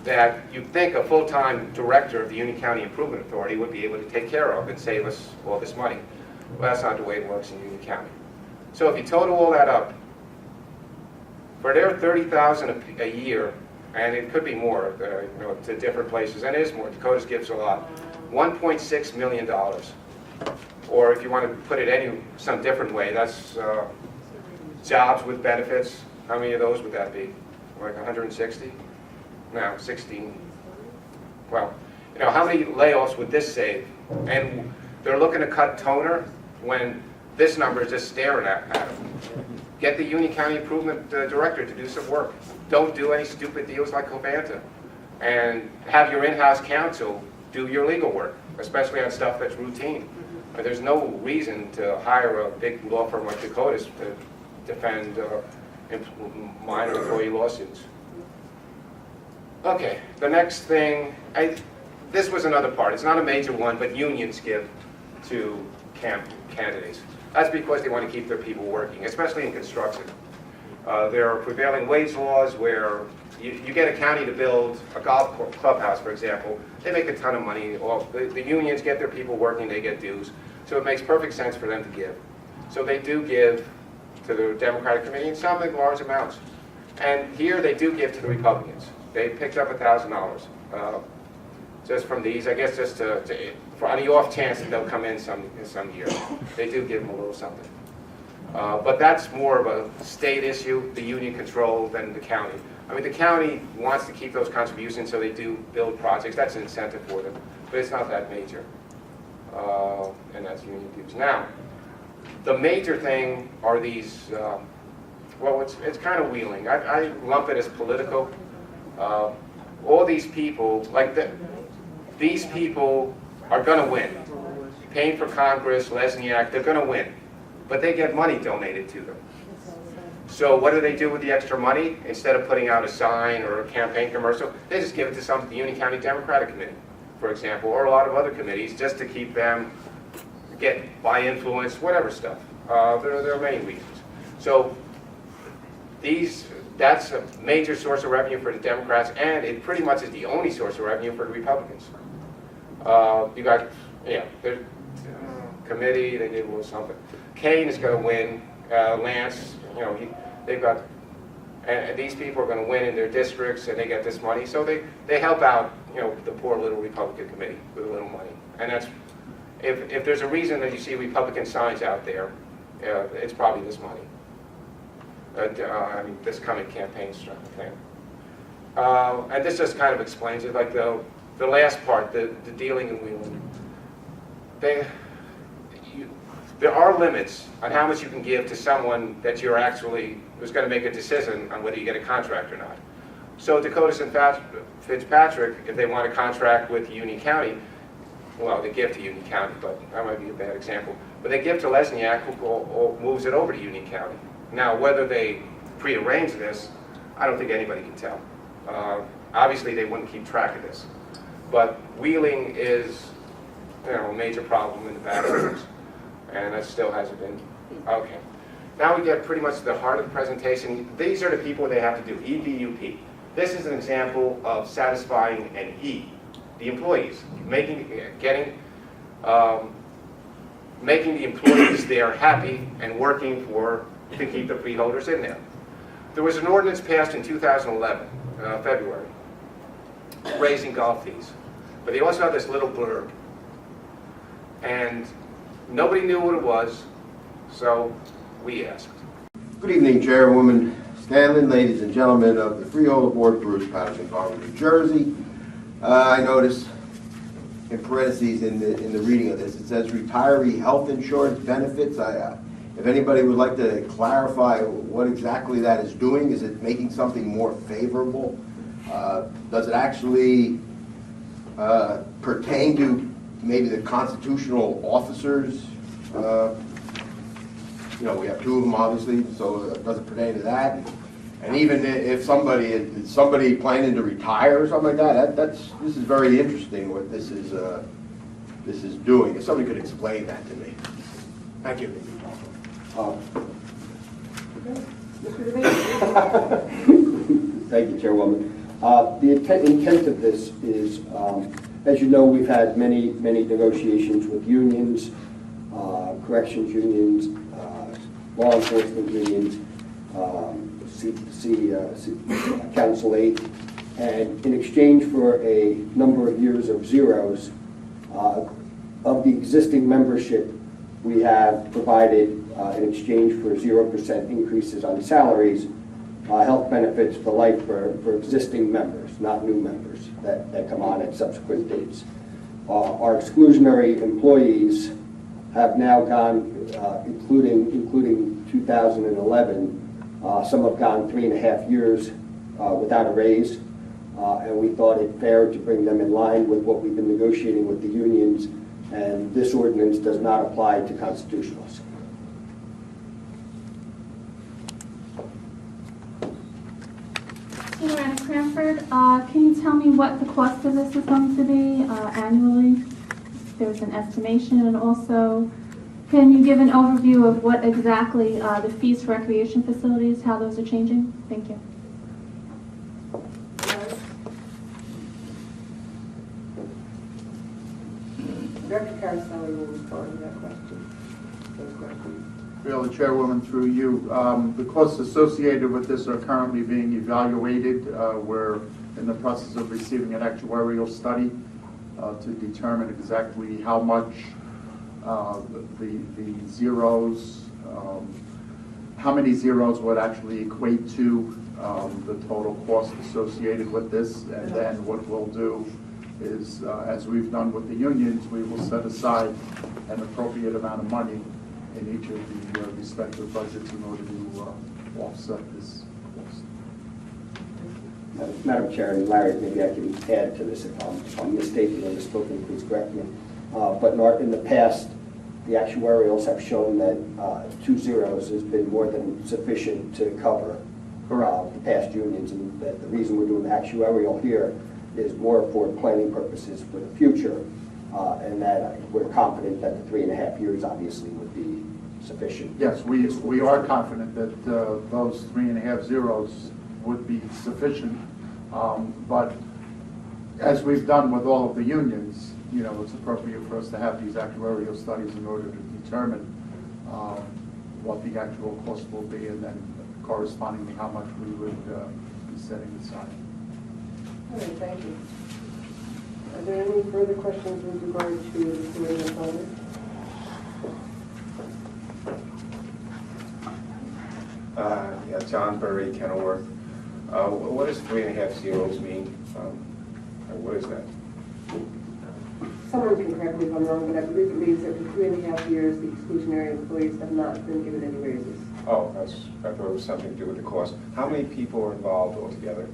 that you'd think a full-time director of the Union County Improvement Authority would be able to take care of and save us all this money. Well, that's not the way it works in Union County. So if you total all that up, for their $30,000 a year, and it could be more, to different places, and it is more. Dakota's gives a lot. $1.6 million, or if you want to put it some different way, that's jobs with benefits. How many of those would that be? Like 160? No, 16. Well, how many layoffs would this save? And they're looking to cut toner when this number is just staring at them. Get the Union County Improvement Director to do some work. Don't do any stupid deals like Covanta. And have your in-house counsel do your legal work, especially on stuff that's routine. But there's no reason to hire a big law firm like Dakota's to defend minor employee lawsuits. Okay, the next thing, this was another part. It's not a major one, but unions give to candidates. That's because they want to keep their people working, especially in construction. There are prevailing wage laws where you get a county to build a golf clubhouse, for example. They make a ton of money. The unions get their people working, they get dues. So it makes perfect sense for them to give. So they do give to the Democratic Committee, and some in large amounts. And here they do give to the Republicans. They picked up $1,000 just from these, I guess just for on the off chance that they'll come in some year. They do give them a little something. But that's more of a state issue, the union control, than the county. I mean, the county wants to keep those contributions, so they do build projects. That's an incentive for them, but it's not that major. And that's union dues. Now, the major thing are these, well, it's kind of wheeling. I lump it as political. All these people, these people are going to win. Payne for Congress, Lesniak, they're going to win. But they get money donated to them. So what do they do with the extra money? Instead of putting out a sign or a campaign commercial, they just give it to the Union County Democratic Committee, for example, or a lot of other committees, just to keep them, by influence, whatever stuff. There are many reasons. So that's a major source of revenue for the Democrats, and it pretty much is the only source of revenue for the Republicans. You got, there's committee, they did a little something. Kane is going to win. Lance, they've got, and these people are going to win in their districts, and they get this money. So they help out, the poor little Republican committee with a little money. And that's, if there's a reason that you see Republican signs out there, it's probably this money. I mean, this coming campaign thing. And this just kind of explains it, like the last part, the dealing and wheeling. There are limits on how much you can give to someone that who's going to make a decision on whether you get a contract or not. So Dakotas and Fitzpatrick, if they want a contract with Union County, well, they give to Union County, but that might be a bad example. But they give to Lesniak, who moves it over to Union County. Now, whether they prearrange this, I don't think anybody can tell. Obviously, they wouldn't keep track of this. But wheeling is, a major problem in the backrooms, and that still hasn't been. Okay. Now we get pretty much to the heart of the presentation. These are the people they have to do, EVUP. This is an example of satisfying an E, the employees, making the employees there happy and working to keep the freeholders in there. There was an ordinance passed in 2011, February, raising golf fees. But they also have this little blurb. And nobody knew what it was, so we asked. Good evening, Chairwoman Scanlon, ladies and gentlemen of the Freeholder Board, Bruce Patterson, Carver, New Jersey. I noticed in parentheses in the reading of this, it says retiree health insurance benefits. If anybody would like to clarify what exactly that is doing, is it making something more favorable? Does it actually pertain to maybe the constitutional officers? You know, we have two of them, obviously, so it doesn't pertain to that. And even if somebody planning to retire or something like that, this is very interesting what this is doing. If somebody could explain that to me. Thank you. Thank you, Chairwoman. The intent of this is, as you know, we've had many negotiations with unions, corrections unions, law enforcement unions, Council 8, and in exchange for a number of years of zeros, of the existing membership, we have provided, in exchange for 0% increases on salaries, health benefits for life for existing members, not new members that come on at subsequent dates. Our exclusionary employees have now gone, including 2011, some have gone 3.5 years without a raise, and we thought it fair to bring them in line with what we've been negotiating with the unions, and this ordinance does not apply to constitutionals. Loretta Cranford, can you tell me what the cost of this is going to be annually? If there's an estimation, and also can you give an overview of what exactly the fees for recreation facilities, how those are changing? Thank you. Director Carasoli will respond to that question. Those questions. Bill, the Chairwoman, through you. The costs associated with this are currently being evaluated. We're in the process of receiving an actuarial study to determine exactly how much the zeros, how many zeros would actually equate to the total cost associated with this. And then what we'll do is, as we've done with the unions, we will set aside an appropriate amount of money in each of the respective budgets in order to offset this cost. Madam Chair, and Larry, maybe I can add to this if I'm mistaken or misspoken, please correct me. But in the past, the actuarials have shown that 2 zeros has been more than sufficient to cover the past unions, and that the reason we're doing the actuarial here is more for planning purposes for the future, and that we're confident that the 3.5 years obviously would be sufficient. Yes, we are confident that those 3.5 zeros would be sufficient, but as we've done with all of the unions, you know, it's appropriate for us to have these actuarial studies in order to determine what the actual cost will be, and then correspondingly how much we would be setting aside. All right, thank you. Are there any further questions with regard to the committee assignment? Yeah, John Burry, Kenilworth. What does 3.5 zeros mean? What is that? Someone can correct me if I'm wrong, but I believe it means that for 3.5 years, the exclusionary employees have not been given any raises. Oh, I thought it was something to do with the cost. How many people are involved altogether?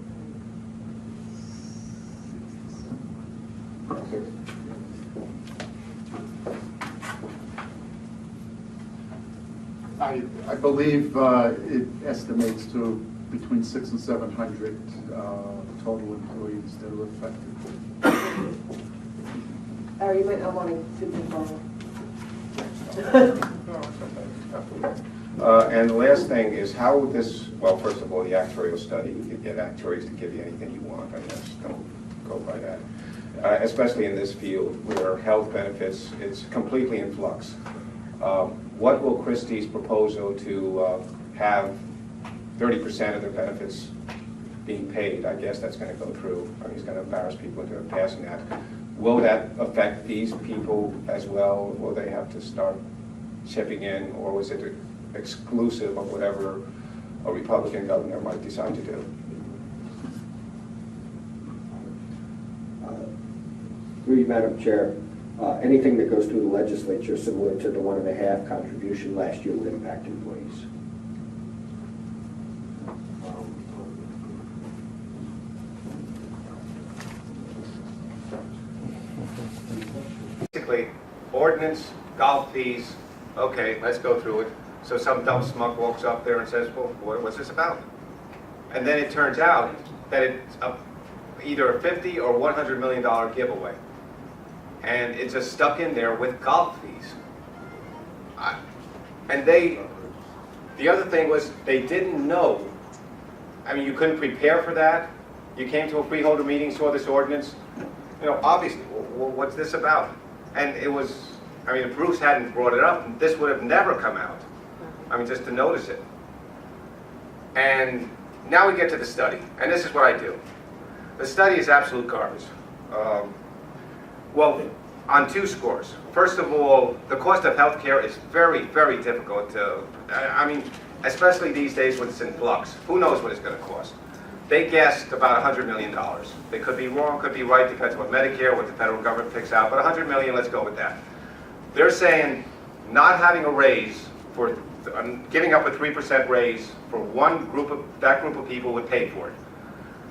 I believe it estimates to between 600 and 700 total employees that are affected. You might not want to And the last thing is how would this, well, first of all, the actuarial study, you could get actuaries to give you anything you want, I guess, don't go by that. Especially in this field where health benefits, it's completely in flux. What will Christie's proposal to have 30% of their benefits being paid? I guess that's going to go through. I mean, he's going to embarrass people into passing that. Will that affect these people as well? Will they have to start chipping in, or was it exclusive of whatever a Republican governor might decide to do? Through you, Madam Chair, Anything that goes through the legislature, similar to the 1.5 contribution last year, would impact employees. Basically, ordinance, golf fees, okay, let's go through it. So some dumb schmuck walks up there and says, well, what's this about? And then it turns out that it's either a $50 or $100 million giveaway. And it's just stuck in there with golf fees. The other thing was, they didn't know. I mean, you couldn't prepare for that. You came to a freeholder meeting, saw this ordinance. You know, obviously, what's this about? And it was, I mean, if Bruce hadn't brought it up, this would have never come out. I mean, just to notice it. And now we get to the study, and this is what I do. The study is absolute garbage. Well, on 2 scores. First of all, the cost of health care is very, very difficult to, I mean, especially these days when it's in flux. Who knows what it's going to cost? They guessed about $100 million. They could be wrong, could be right, depends on what Medicare, what the federal government picks out, but $100 million, let's go with that. They're saying not having a raise, for giving up a 3% raise for that group of people would pay for it.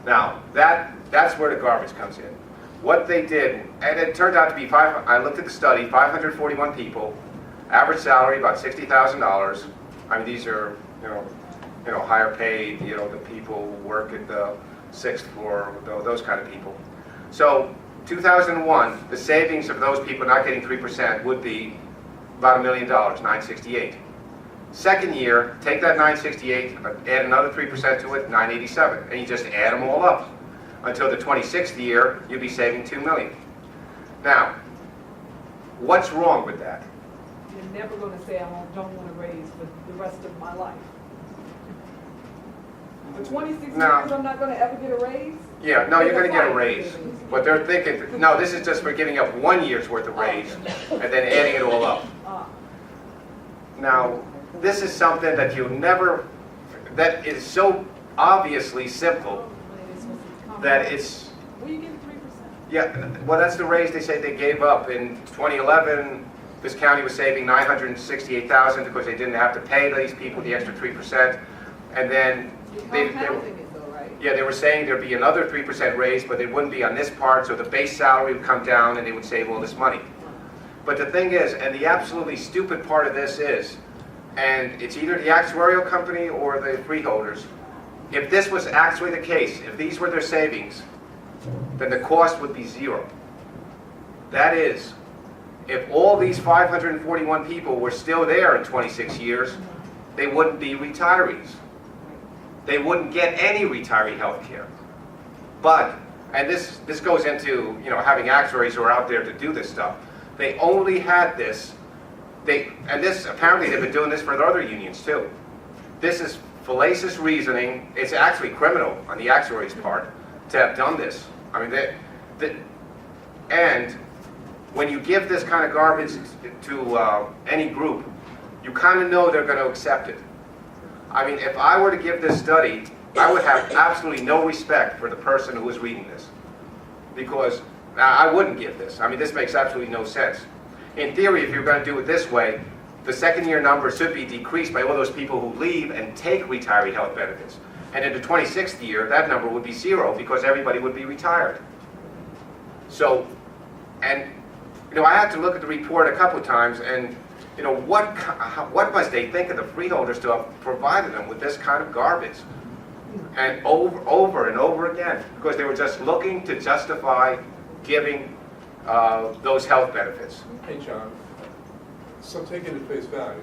Now, that's where the garbage comes in. What they did, and it turned out to be I looked at the study, 541 people, average salary about $60,000. I mean, these are, you know, higher paid, you know, the people who work at the 6th floor, those kind of people. So 2001, the savings of those people not getting 3% would be about $1 million, 968. Second year, take that 968, add another 3% to it, 987, and you just add them all up. Until the 26th year, you'll be saving $2 million. Now, what's wrong with that? You're never going to say, I don't want to raise for the rest of my life. For 26 years, I'm not going to ever get a raise? Yeah, no, you're going to get a raise. But they're thinking, no, this is just for giving up 1 year's worth of raise and then adding it all up. Now, this is something that that is so obviously simple that it's... Well, you get 3%. Yeah, well, that's the raise they say they gave up. In 2011, this county was saving $968,000 because they didn't have to pay these people the extra 3%. And then they were saying there'd be another 3% raise, but it wouldn't be on this part, so the base salary would come down and they would save all this money. But the thing is, and the absolutely stupid part of this is, and it's either the actuarial company or the freeholders, if this was actually the case, if these were their savings, then the cost would be zero. That is, if all these 541 people were still there in 26 years, they wouldn't be retirees. They wouldn't get any retiree health care. But, and this goes into, you know, having actuaries who are out there to do this stuff. They only had this, apparently they've been doing this for the other unions too. This is fallacious reasoning. It's actually criminal on the actuary's part to have done this. I mean, and when you give this kind of garbage to any group, you kind of know they're going to accept it. I mean, if I were to give this study, I would have absolutely no respect for the person who was reading this. Because I wouldn't give this. I mean, this makes absolutely no sense. In theory, if you're going to do it this way, the second-year number should be decreased by all those people who leave and take retiree health benefits. And in the 26th year, that number would be zero because everybody would be retired. So, and, you know, I had to look at the report a couple of times and, you know, what must they think of the freeholders to have provided them with this kind of garbage? And over and over again, because they were just looking to justify giving those health benefits. Hey, John. So take it at face value.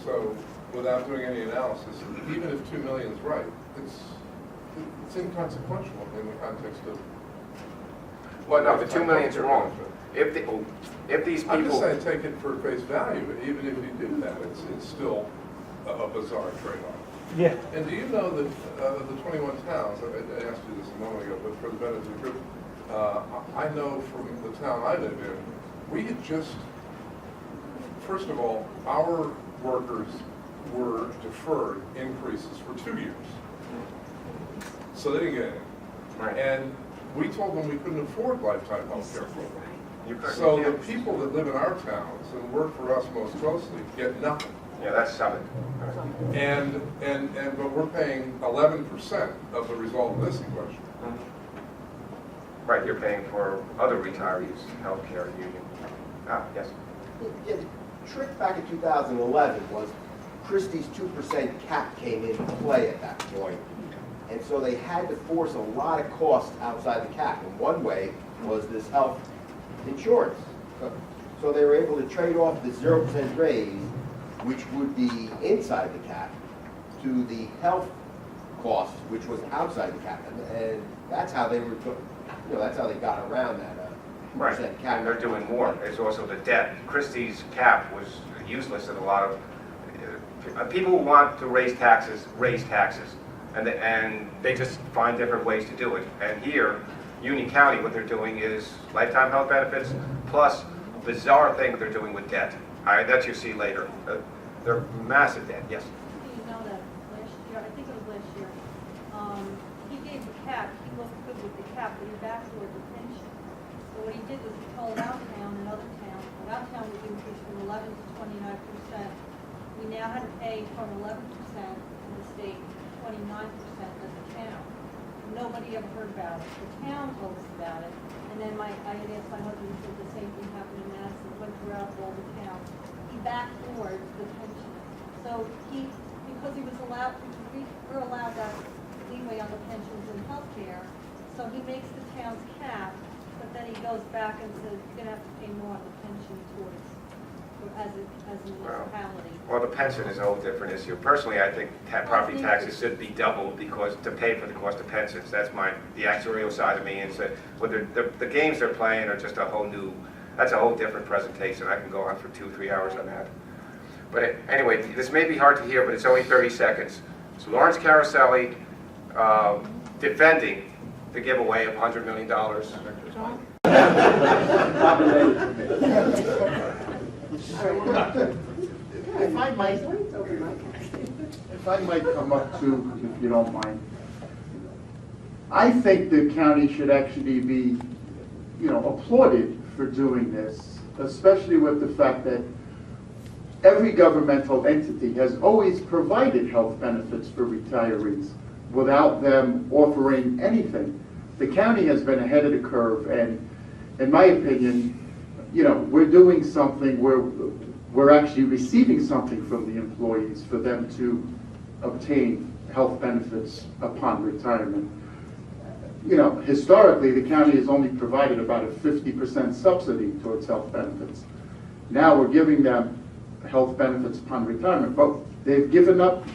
So without doing any analysis, even if 2 million is right, it's inconsequential in the context of. Well, no, the 2 million's wrong. If these people, I'm just saying, take it for face value. Even if you do that, it's still a bizarre trade-off. Yeah. And do you know that the 21 towns? I asked you this a moment ago, but for the benefit of the group, I know from the town I live in, we had just. First of all, our workers were deferred increases for 2 years. So they didn't get any. Right. And we told them we couldn't afford lifetime health care for them. So the people that live in our towns and work for us most closely get nothing. Yeah, that's something. But we're paying 11% of the result of this equation. Right, you're paying for other retirees, healthcare, union. Yes. Yeah, the trick back in 2011 was Christie's 2% cap came into play at that point. And so they had to force a lot of costs outside the cap. And one way was this health insurance. So they were able to trade off the 0% raise, which would be inside the cap, to the health cost, which was outside the cap. And that's how they were, that's how they got around that Right, percent cap. and they're doing more. It's also the debt. Christie's cap was useless in a lot of, people who want to raise taxes, and they just find different ways to do it. And here, Union County, what they're doing is lifetime health benefits, plus bizarre thing they're doing with debt. That you see later. They're massive debt, yes. You know that last year, I think it was last year, he gave the cap, he looked good with the cap, but he backdoored the pension. So what he did was he told Altown and other towns, but Altown was increased from 11 to 29%. We now had to pay from 11% to the state, 29% as a town. Nobody ever heard about it. The town told us about it. And then I had asked my husband, he said the same thing happened in Madison, went throughout all the towns. He backdoored the pension. So because he was allowed, we're allowed that leeway on the pensions and healthcare, so he makes the town's cap, but then he goes back and says, you're gonna have to pay more on the pension towards, as a municipality. Well, the pension is a whole different issue. Personally, I think property taxes should be doubled because to pay for the cost of pensions. That's the actuarial side of me. And so, the games they're playing are just a whole new, that's a whole different presentation. I can go on for 2-3 hours on that. But anyway, this may be hard to hear, but it's only 30 seconds. So Lawrence Caroselli defending the giveaway of $100 million. If I might come up too, if you don't mind. I think the county should actually be, applauded for doing this, especially with the fact that every governmental entity has always provided health benefits for retirees without them offering anything. The county has been ahead of the curve, and in my opinion, we're doing something where we're actually receiving something from the employees for them to obtain health benefits upon retirement. Historically, the county has only provided about a 50% subsidy towards health benefits. Now we're giving them health benefits upon retirement, but they've given up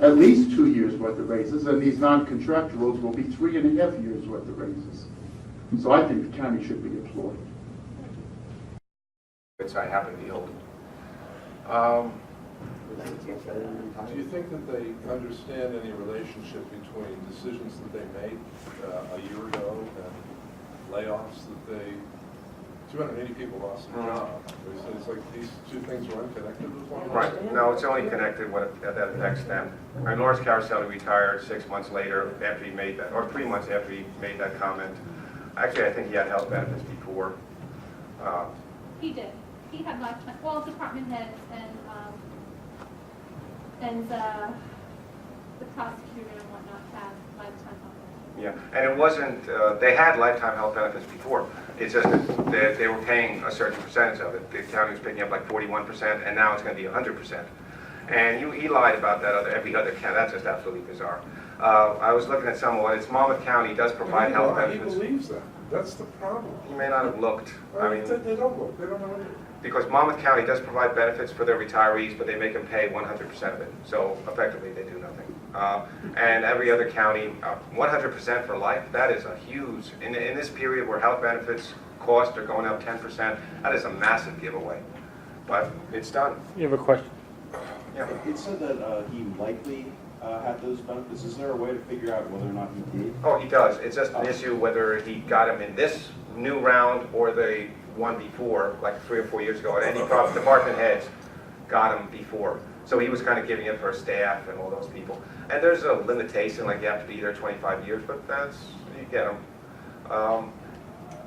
at least 2 years worth of raises, and these non-contractuals will be 3.5 years worth of raises. So I think the county should be applauded. I happen to be old. Do you think that they understand any relationship between decisions that they made a year ago and layoffs that 280 people lost their job? It's like these two things are unconnected with one another? Right. No, it's only connected when that affects them. And Lawrence Caroselli retired 6 months later after he made that, or 3 months after he made that comment. Actually, I think he had health benefits before. He did. He had lifetime, all department heads and the prosecutor and whatnot had lifetime health benefits. Yeah, and it wasn't, they had lifetime health benefits before. It's just that they were paying a certain percentage of it. The county was picking up like 41%, and now it's going to be 100%. And he lied about that every other county. That's just absolutely bizarre. I was looking at some of what it's Monmouth County does provide health benefits. He believes that. That's the problem. He may not have looked. I mean, they don't look. They don't know anything. Because Monmouth County does provide benefits for their retirees, but they make them pay 100% of it. So effectively, they do nothing. And every other county, 100% for life, that is a huge, in this period where health benefits costs are going up 10%, that is a massive giveaway. But it's done. You have a question? Yeah. It said that he likely had those benefits. Is there a way to figure out whether or not he did? Oh, he does. It's just an issue whether he got them in this new round or the one before, like 3 or 4 years ago. And any department heads got them before. So he was kind of giving it for staff and all those people. And there's a limitation, like you have to be there 25 years, but you get them.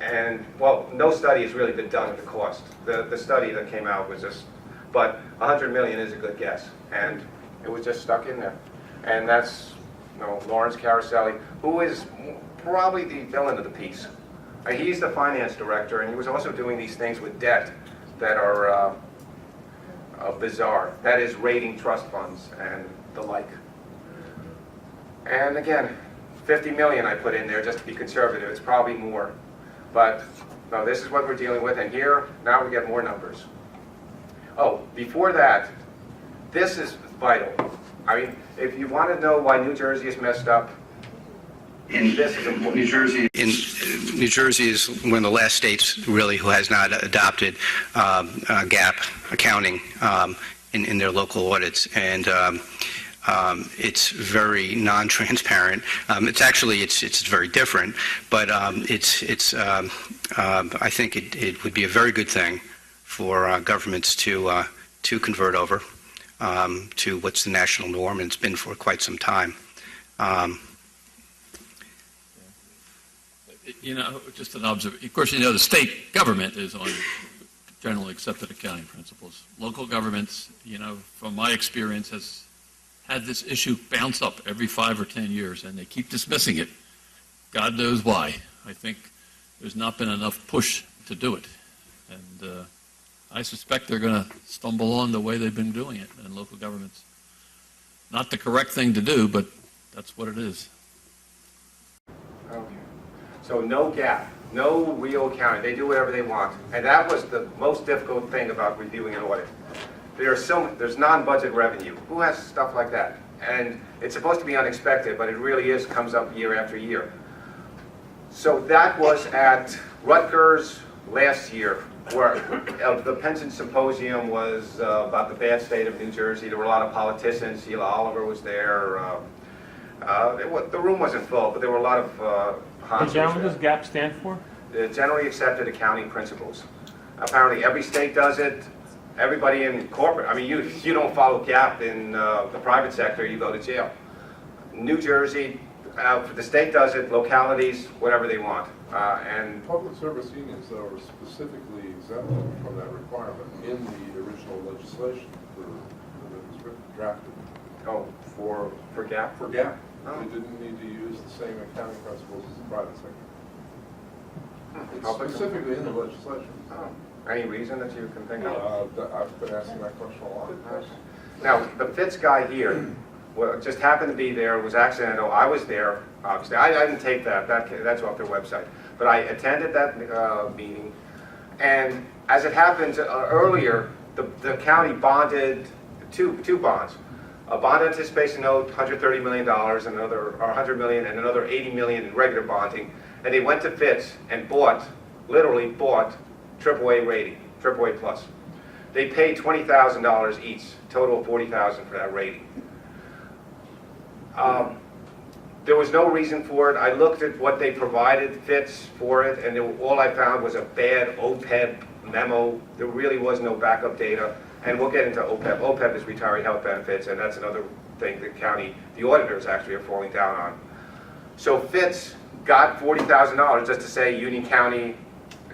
And, well, no study has really been done of the cost. The study that came out was just, but 100 million is a good guess. And it was just stuck in there. And that's, you know, Lawrence Caroselli, who is probably the villain of the piece. He's the finance director, and he was also doing these things with debt that are bizarre. That is rating trust funds and the like. And again, 50 million I put in there just to be conservative. It's probably more. But no, this is what we're dealing with, and here, now we get more numbers. Oh, before that, this is vital. I mean, if you want to know why New Jersey is messed up, this is important. New Jersey is one of the last states, really, who has not adopted GAAP accounting in their local audits, and it's very non-transparent. It's very different, but I think it would be a very good thing for governments to convert over to what's the national norm, and it's been for quite some time. You know, just an observation. Of course, you know, the state government is on generally accepted accounting principles. Local governments, you know, from my experience, has had this issue bounce up every 5 or 10 years, and they keep dismissing it. God knows why. I think there's not been enough push to do it. And I suspect they're going to stumble on the way they've been doing it in local governments. Not the correct thing to do, but that's what it is. Okay. So no GAAP, no real accounting. They do whatever they want. And that was the most difficult thing about reviewing an audit. There's non-budget revenue. Who has stuff like that? And it's supposed to be unexpected, but it really comes up year after year. So that was at Rutgers last year, where the pension symposium was about the bad state of New Jersey. There were a lot of politicians. Sheila Oliver was there. The room wasn't full, but there were a lot of Hey, John, what does GAAP stand for? The Generally Accepted Accounting Principles. Apparently every state does it. Everybody in corporate, I mean, you don't follow GAAP in the private sector, you go to jail. New Jersey, the state does it, localities, whatever they want. And Public service unions, though, are specifically exempted from that requirement in the original legislation that was drafted. Oh, for GAAP? For GAAP. They didn't need to use the same accounting principles as the private sector. It's specifically in the legislation. Any reason that you can think of? I've been asking that question a lot. Now, the Fitz guy here, just happened to be there, was accidental. I was there, obviously. I didn't take that's off their website. But I attended that meeting, and as it happens, earlier, the county bonded two bonds. A bond anticipation note, $130 million, or $100 million, and another $80 million in regular bonding. And they went to Fitz and literally bought AAA rating, AAA plus. They paid $20,000 each, total of $40,000 for that rating. There was no reason for it. I looked at what they provided Fitz for it, and all I found was a bad OPEB memo. There really was no backup data. And we'll get into OPEB. OPEB is retiree health benefits, and that's another thing the auditors actually are falling down on. So Fitz got $40,000 just to say Union County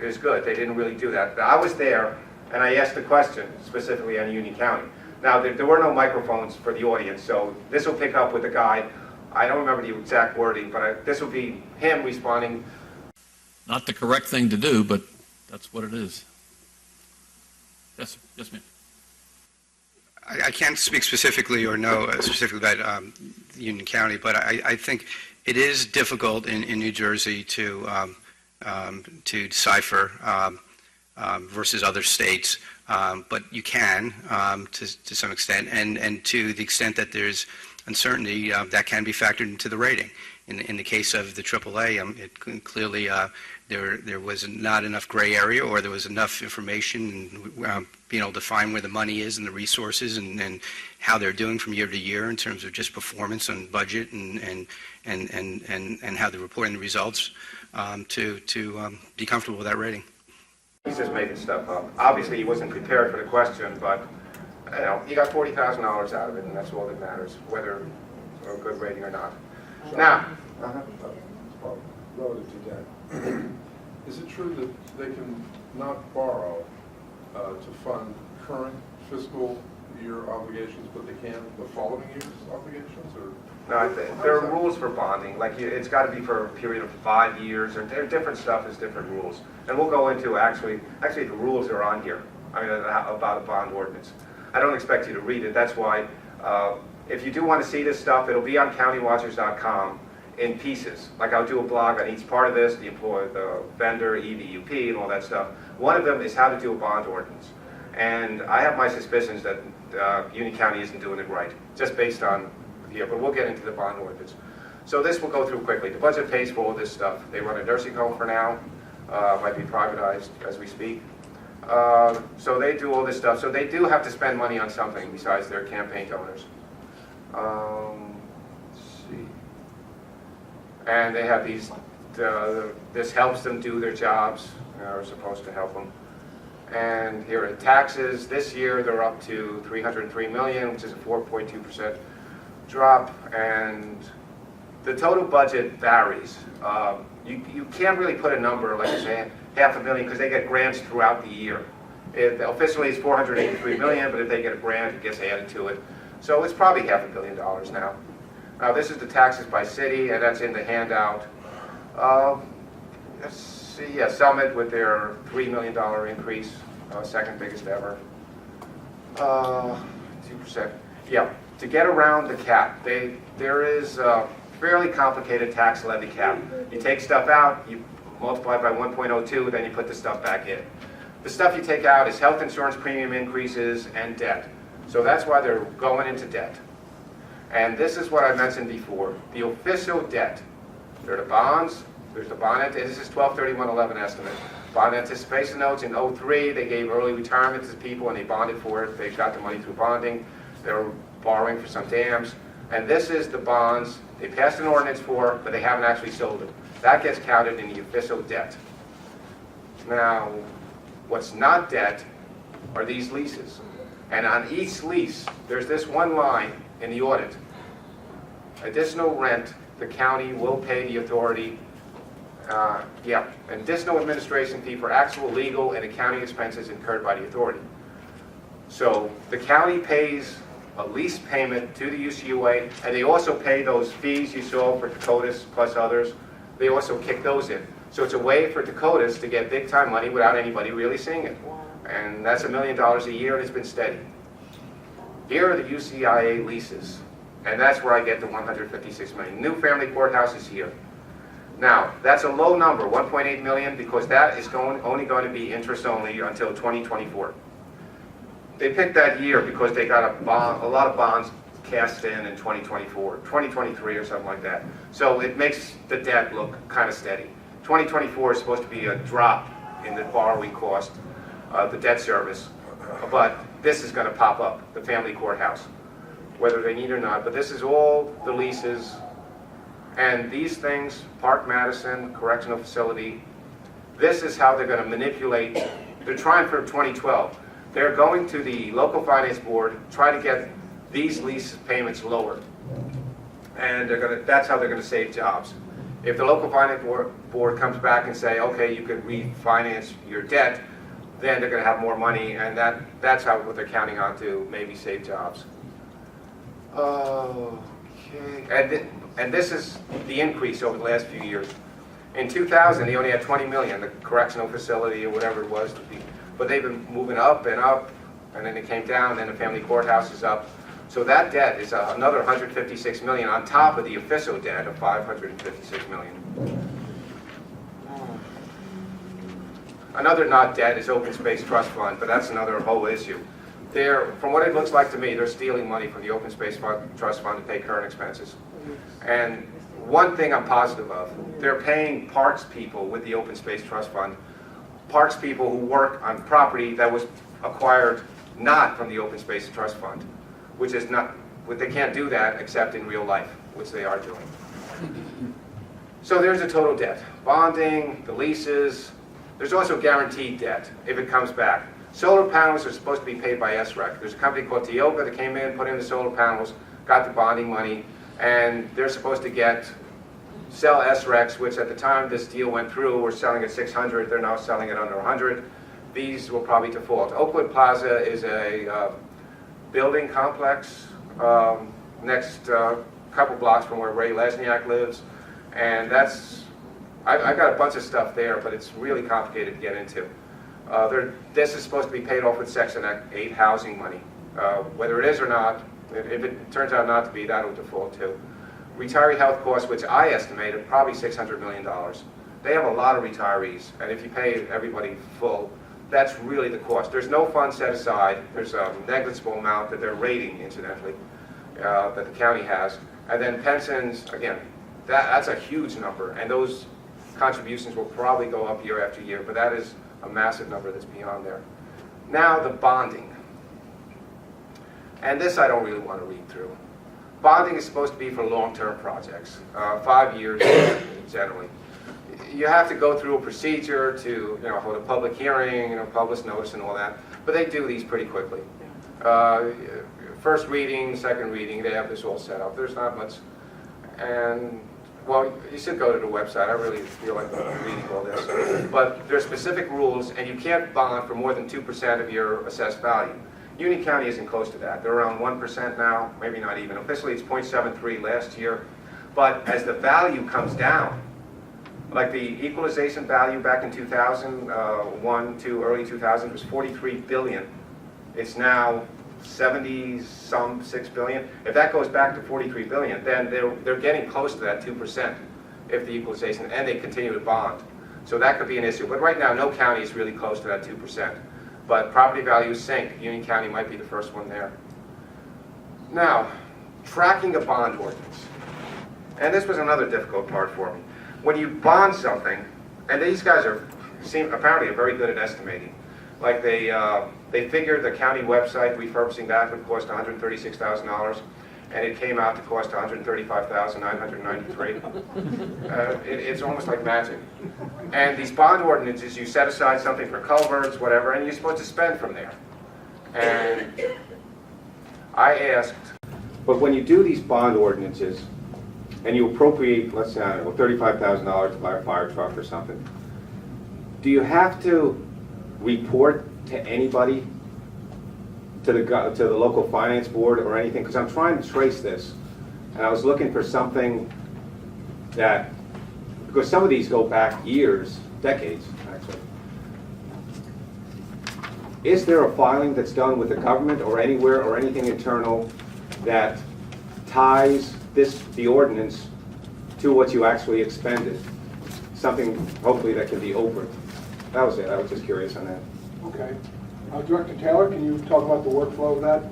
is good. They didn't really do that. I was there, and I asked the question specifically on Union County. Now, there were no microphones for the audience, so this will pick up with the guy. I don't remember the exact wording, but this will be him responding. Not the correct thing to do, but that's what it is. Yes, ma'am. I can't speak specifically or know specifically about Union County, but I think it is difficult in New Jersey to decipher versus other states, but you can to some extent, and to the extent that there's uncertainty, that can be factored into the rating. In the case of the AAA, it clearly there was not enough gray area, or there was enough information and being able to find where the money is and the resources and how they're doing from year to year in terms of just performance and budget and how they're reporting the results to be comfortable with that rating. He's just making stuff up. Obviously, he wasn't prepared for the question, but he got $40,000 out of it, and that's all that matters, whether it's a good rating or not. Now, Relative to debt, Is it true that they can not borrow to fund current fiscal year obligations, but they can the following year's obligations, or? No, there are rules for bonding, like it's got to be for a period of 5 years, or different stuff is different rules. And we'll go into actually the rules are on here, I mean, about a bond ordinance. I don't expect you to read it, that's why, if you do want to see this stuff, it'll be on countywatchers.com in pieces. Like I'll do a blog on each part of this, the employer, the vendor, EVUP, and all that stuff. One of them is how to do a bond ordinance. And I have my suspicions that Union County isn't doing it right, just based on here, but we'll get into the bond ordinance. So this will go through quickly. The budget pays for all this stuff. They run a nursing home for now, might be privatized as we speak. So they do all this stuff. So they do have to spend money on something besides their campaign donors. Let's see. And they have these, this helps them do their jobs, are supposed to help them. And here are taxes. This year they're up to $303 million, which is a 4.2% drop. And the total budget varies. You can't really put a number, like say $500,000, because they get grants throughout the year. Officially it's $483 million, but if they get a grant, it gets added to it. So it's probably $500 million now. Now this is the taxes by city, and that's in the handout. Let's see, yeah, Summit with their $3 million increase, second biggest ever. 2%. Yeah, to get around the cap, there is a fairly complicated tax levy cap. You take stuff out, you multiply by 1.02, then you put the stuff back in. The stuff you take out is health insurance premium increases and debt. So that's why they're going into debt. And this is what I mentioned before, the official debt. There are the bonds, there's the bond, this is 12/31/11 estimate. Bond anticipation notes in 03, they gave early retirement to people and they bonded for it. They got the money through bonding. They were borrowing for some dams. And this is the bonds they passed an ordinance for, but they haven't actually sold it. That gets counted in the official debt. Now, what's not debt are these leases. And on each lease, there's this one line in the audit. Additional rent, the county will pay the authority, additional administration fee for actual legal and accounting expenses incurred by the authority. So the county pays a lease payment to the UCUA, and they also pay those fees you saw for Dakotas plus others. They also kick those in. So it's a way for Dakotas to get big time money without anybody really seeing it. And that's $1 million a year, and it's been steady. Here are the UCIA leases, and that's where I get the $156 million. New family courthouse is here. Now, that's a low number, $1.8 million, because that is only going to be interest only until 2024. They picked that year because they got a lot of bonds cast in 2024, 2023 or something like that. So it makes the debt look kind of steady. 2024 is supposed to be a drop in the borrowing cost, the debt service, but this is going to pop up, the family courthouse, whether they need it or not. But this is all the leases, and these things, Park Madison, correctional facility, this is how they're going to manipulate. They're trying for 2012. They're going to the local finance board, try to get these lease payments lower. And that's how they're going to save jobs. If the local finance board comes back and say, okay, you could refinance your debt, then they're going to have more money, and that's what they're counting on to maybe save jobs. Okay, and this is the increase over the last few years. In 2000, they only had 20 million, the correctional facility or whatever it was, but they've been moving up, and then it came down, and then the family courthouse is up. So that debt is another 156 million on top of the official debt of 556 million. Another not debt is Open Space Trust Fund, but that's another whole issue. From what it looks like to me, they're stealing money from the Open Space Trust Fund to pay current expenses. And one thing I'm positive of, they're paying parks people with the Open Space Trust Fund, parks people who work on property that was acquired not from the Open Space Trust Fund, which is not, they can't do that except in real life, which they are doing. So there's a total debt. Bonding, the leases. There's also guaranteed debt if it comes back. Solar panels are supposed to be paid by SREC. There's a company called Tioga that came in, put in the solar panels, got the bonding money, and they're supposed to get sell SREX, which at the time this deal went through, were selling at 600. They're now selling it under 100. These will probably default. Oakwood Plaza is a building complex next couple blocks from where Ray Lesniak lives, and that's I've got a bunch of stuff there, but it's really complicated to get into. This is supposed to be paid off with Section 8 housing money. Whether it is or not, if it turns out not to be, that'll default too. Retiree health costs, which I estimate are probably $600 million. They have a lot of retirees, and if you pay everybody full, that's really the cost. There's no fund set aside. There's a negligible amount that they're rating, incidentally, that the county has. And then pensions, again, that's a huge number, and those contributions will probably go up year after year, but that is a massive number that's beyond there. Now the bonding. And this I don't really want to read through. Bonding is supposed to be for long-term projects, 5 years generally. You have to go through a procedure to hold a public hearing, publish notice and all that, but they do these pretty quickly. First reading, second reading, they have this all set up. There's not much, and well, you should go to the website. I really feel like reading all this. But there's specific rules, and you can't bond for more than 2% of your assessed value. Union County isn't close to that. They're around 1% now, maybe not even. Officially, it's 0.73 last year. But as the value comes down, like the equalization value back in 2001 to early 2000 was $43 billion. It's now 70-some, 6 billion. If that goes back to 43 billion, then they're getting close to that 2% if the equalization, and they continue to bond. So that could be an issue. But right now, no county is really close to that 2%. But property values sink. Union County might be the first one there. Now, tracking a bond ordinance. And this was another difficult part for me. When you bond something, and these guys apparently are very good at estimating. Like they figured the county website refurbishing that would cost $136,000, and it came out to cost $135,993. It's almost like magic. And these bond ordinances, you set aside something for culverts, whatever, and you're supposed to spend from there. And I asked, but when you do these bond ordinances, and you appropriate, let's say, I don't know, $35,000 to buy a fire truck or something, do you have to report to anybody, to the local finance board or anything? Because I'm trying to trace this, and I was looking for something that, because some of these go back years, decades, actually. Is there a filing that's done with the government or anywhere or anything internal that ties the ordinance to what you actually expended? Something, hopefully, that can be open. That was it. I was just curious on that. Okay. Director Taylor, can you talk about the workflow of that?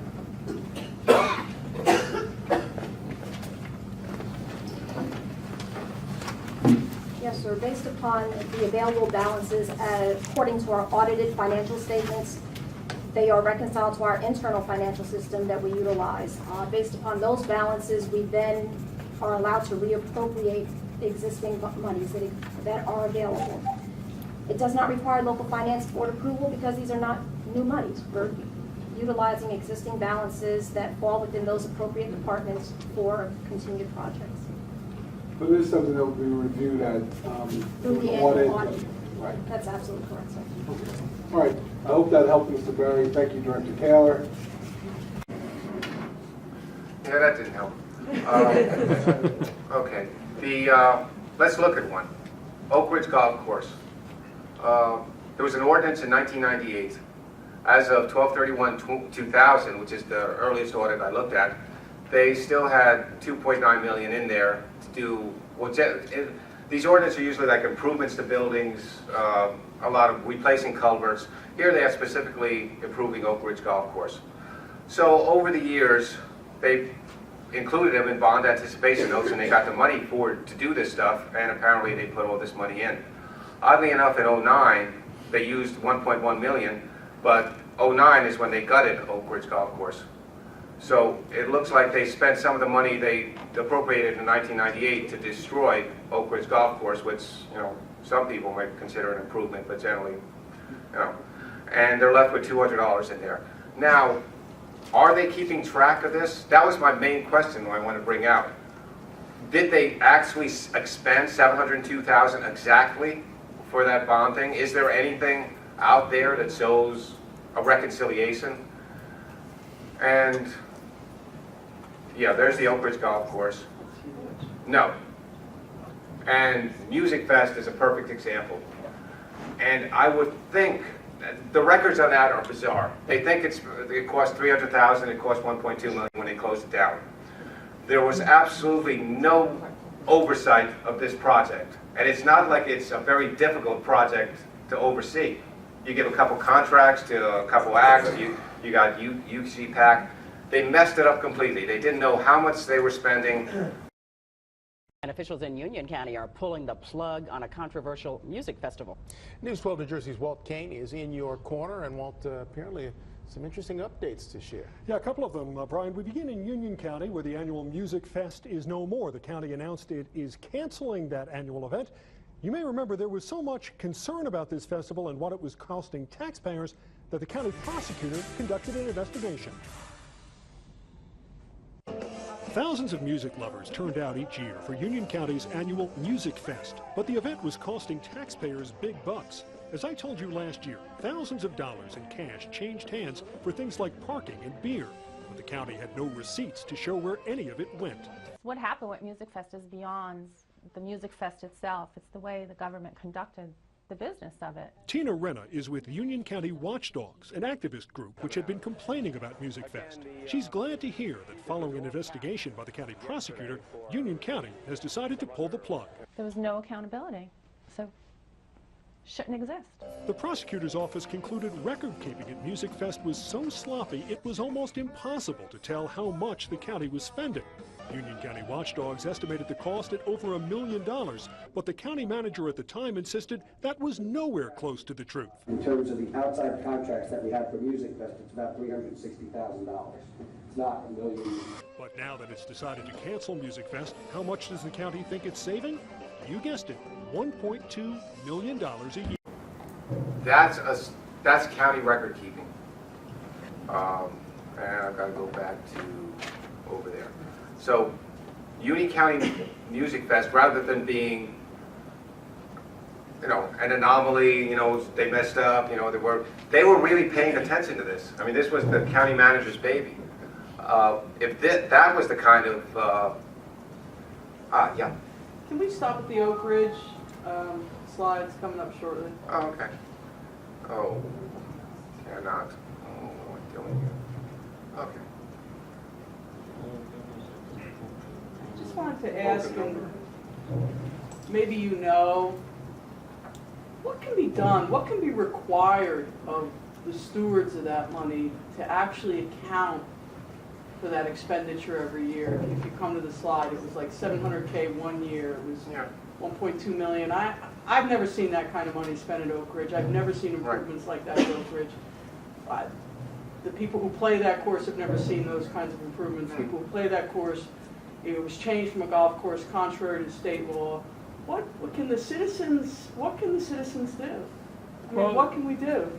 Yes, sir. Based upon the available balances, according to our audited financial statements, they are reconciled to our internal financial system that we utilize. Based upon those balances, we then are allowed to reappropriate existing monies that are available. It does not require local finance board approval because these are not new monies. We're utilizing existing balances that fall within those appropriate departments for continued projects. But it is something that will be reviewed at Through the audit. annual audit. Right. That's absolutely correct, sir. Okay. All right. I hope that helped, Mr. Berry. Thank you, Director Taylor. Yeah, that didn't help. Okay. Let's look at one. Oak Ridge Golf Course. There was an ordinance in 1998. As of 12/31/2000, which is the earliest audit I looked at, they still had $2.9 million in there to do. These ordinances are usually like improvements to buildings, a lot of replacing culverts. Here they are specifically improving Oak Ridge Golf Course. So over the years, they included them in bond anticipation notes, and they got the money to do this stuff, and apparently they put all this money in. Oddly enough, in 2009, they used $1.1 million, but 2009 is when they gutted Oak Ridge Golf Course. So it looks like they spent some of the money they appropriated in 1998 to destroy Oak Ridge Golf Course, which, some people might consider an improvement, but generally, and they're left with $200 in there. Now, are they keeping track of this? That was my main question I want to bring out. Did they actually expend $702,000 exactly for that bonding? Is there anything out there that shows a reconciliation? And, yeah, there's the Oak Ridge Golf Course. No. And Music Fest is a perfect example. And I would think, the records on that are bizarre. They think it cost $300,000, it cost $1.2 million when they closed it down. There was absolutely no oversight of this project. And it's not like it's a very difficult project to oversee. You give a couple contracts to a couple acts, you got UC PAC. They messed it up completely. They didn't know how much they were spending. And officials in Union County are pulling the plug on a controversial music festival. News 12 New Jersey's Walt Kane is in your corner, and Walt, apparently some interesting updates to share. Yeah, a couple of them, Brian. We begin in Union County, where the annual Music Fest is no more. The county announced it is canceling that annual event. You may remember there was so much concern about this festival and what it was costing taxpayers that the county prosecutor conducted an investigation. Thousands of music lovers turned out each year for Union County's annual Music Fest, but the event was costing taxpayers big bucks. As I told you last year, thousands of dollars in cash changed hands for things like parking and beer, but the county had no receipts to show where any of it went. What happened with Music Fest is beyond the Music Fest itself. It's the way the government conducted the business of it. Tina Renna is with Union County Watchdogs, an activist group which had been complaining about Music Fest. She's glad to hear that following an investigation by the county prosecutor, Union County has decided to pull the plug. There was no accountability, so shouldn't exist. The prosecutor's office concluded record-keeping at Music Fest was so sloppy it was almost impossible to tell how much the county was spending. Union County Watchdogs estimated the cost at over $1 million, but the county manager at the time insisted that was nowhere close to the truth. In terms of the outside contracts that we had for Music Fest, it's about $360,000. It's not $1 million. But now that it's decided to cancel Music Fest, how much does the county think it's saving? You guessed it, $1.2 million a year. That's county record keeping. And I've got to go back to over there. So, Union County Music Fest, rather than being, an anomaly, they messed up, they were really paying attention to this. I mean, this was the county manager's baby. If that was the kind of, yeah. Can we stop at the Oak Ridge slides coming up shortly? Oh, okay. Oh, cannot. Oh, what am I doing here? Okay. Just wanted to ask, and maybe you know, what can be done, what can be required of the stewards of that money to actually account for that expenditure every year? If you come to the slide, it was like $700K one year, it was $1.2 million. I've never seen that kind of money spent at Oak Ridge. I've never seen improvements like that at Oak Ridge. The people who play that course have never seen those kinds of improvements. People who play that course, it was changed from a golf course contrary to state law. What can the citizens do? I mean, what can we do?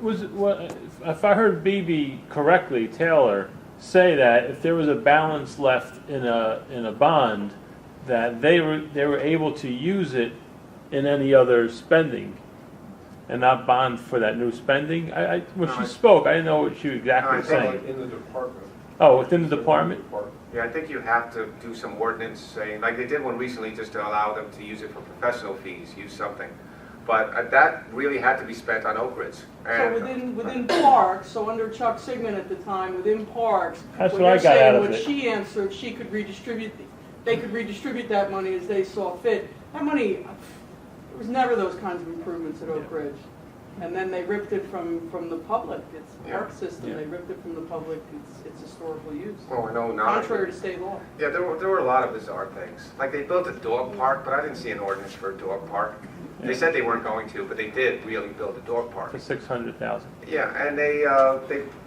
If I heard BB correctly, Taylor say that if there was a balance left in a bond, that they were able to use it in any other spending, and not bond for that new spending. When she spoke, I didn't know what she was exactly saying. In the department. Oh, within the department? Yeah, I think you have to do some ordinance saying, like they did one recently, just to allow them to use it for professional fees, use something. But that really had to be spent on Oak Ridge. So within parks, so under Chuck Sigmund at the time, within parks, That's when what I you're got out saying of what it. she answered, they could redistribute that money as they saw fit. That money, there was never those kinds of improvements at Oak Ridge. And then they ripped it from the public. It's a park system. They ripped it from the public. It's historical use. Oh, I know now. Contrary to state law. Yeah, there were a lot of bizarre things. Like they built a dog park, but I didn't see an ordinance for a dog park. They said they weren't going to, but they did really build a dog park. For $600,000. Yeah, and they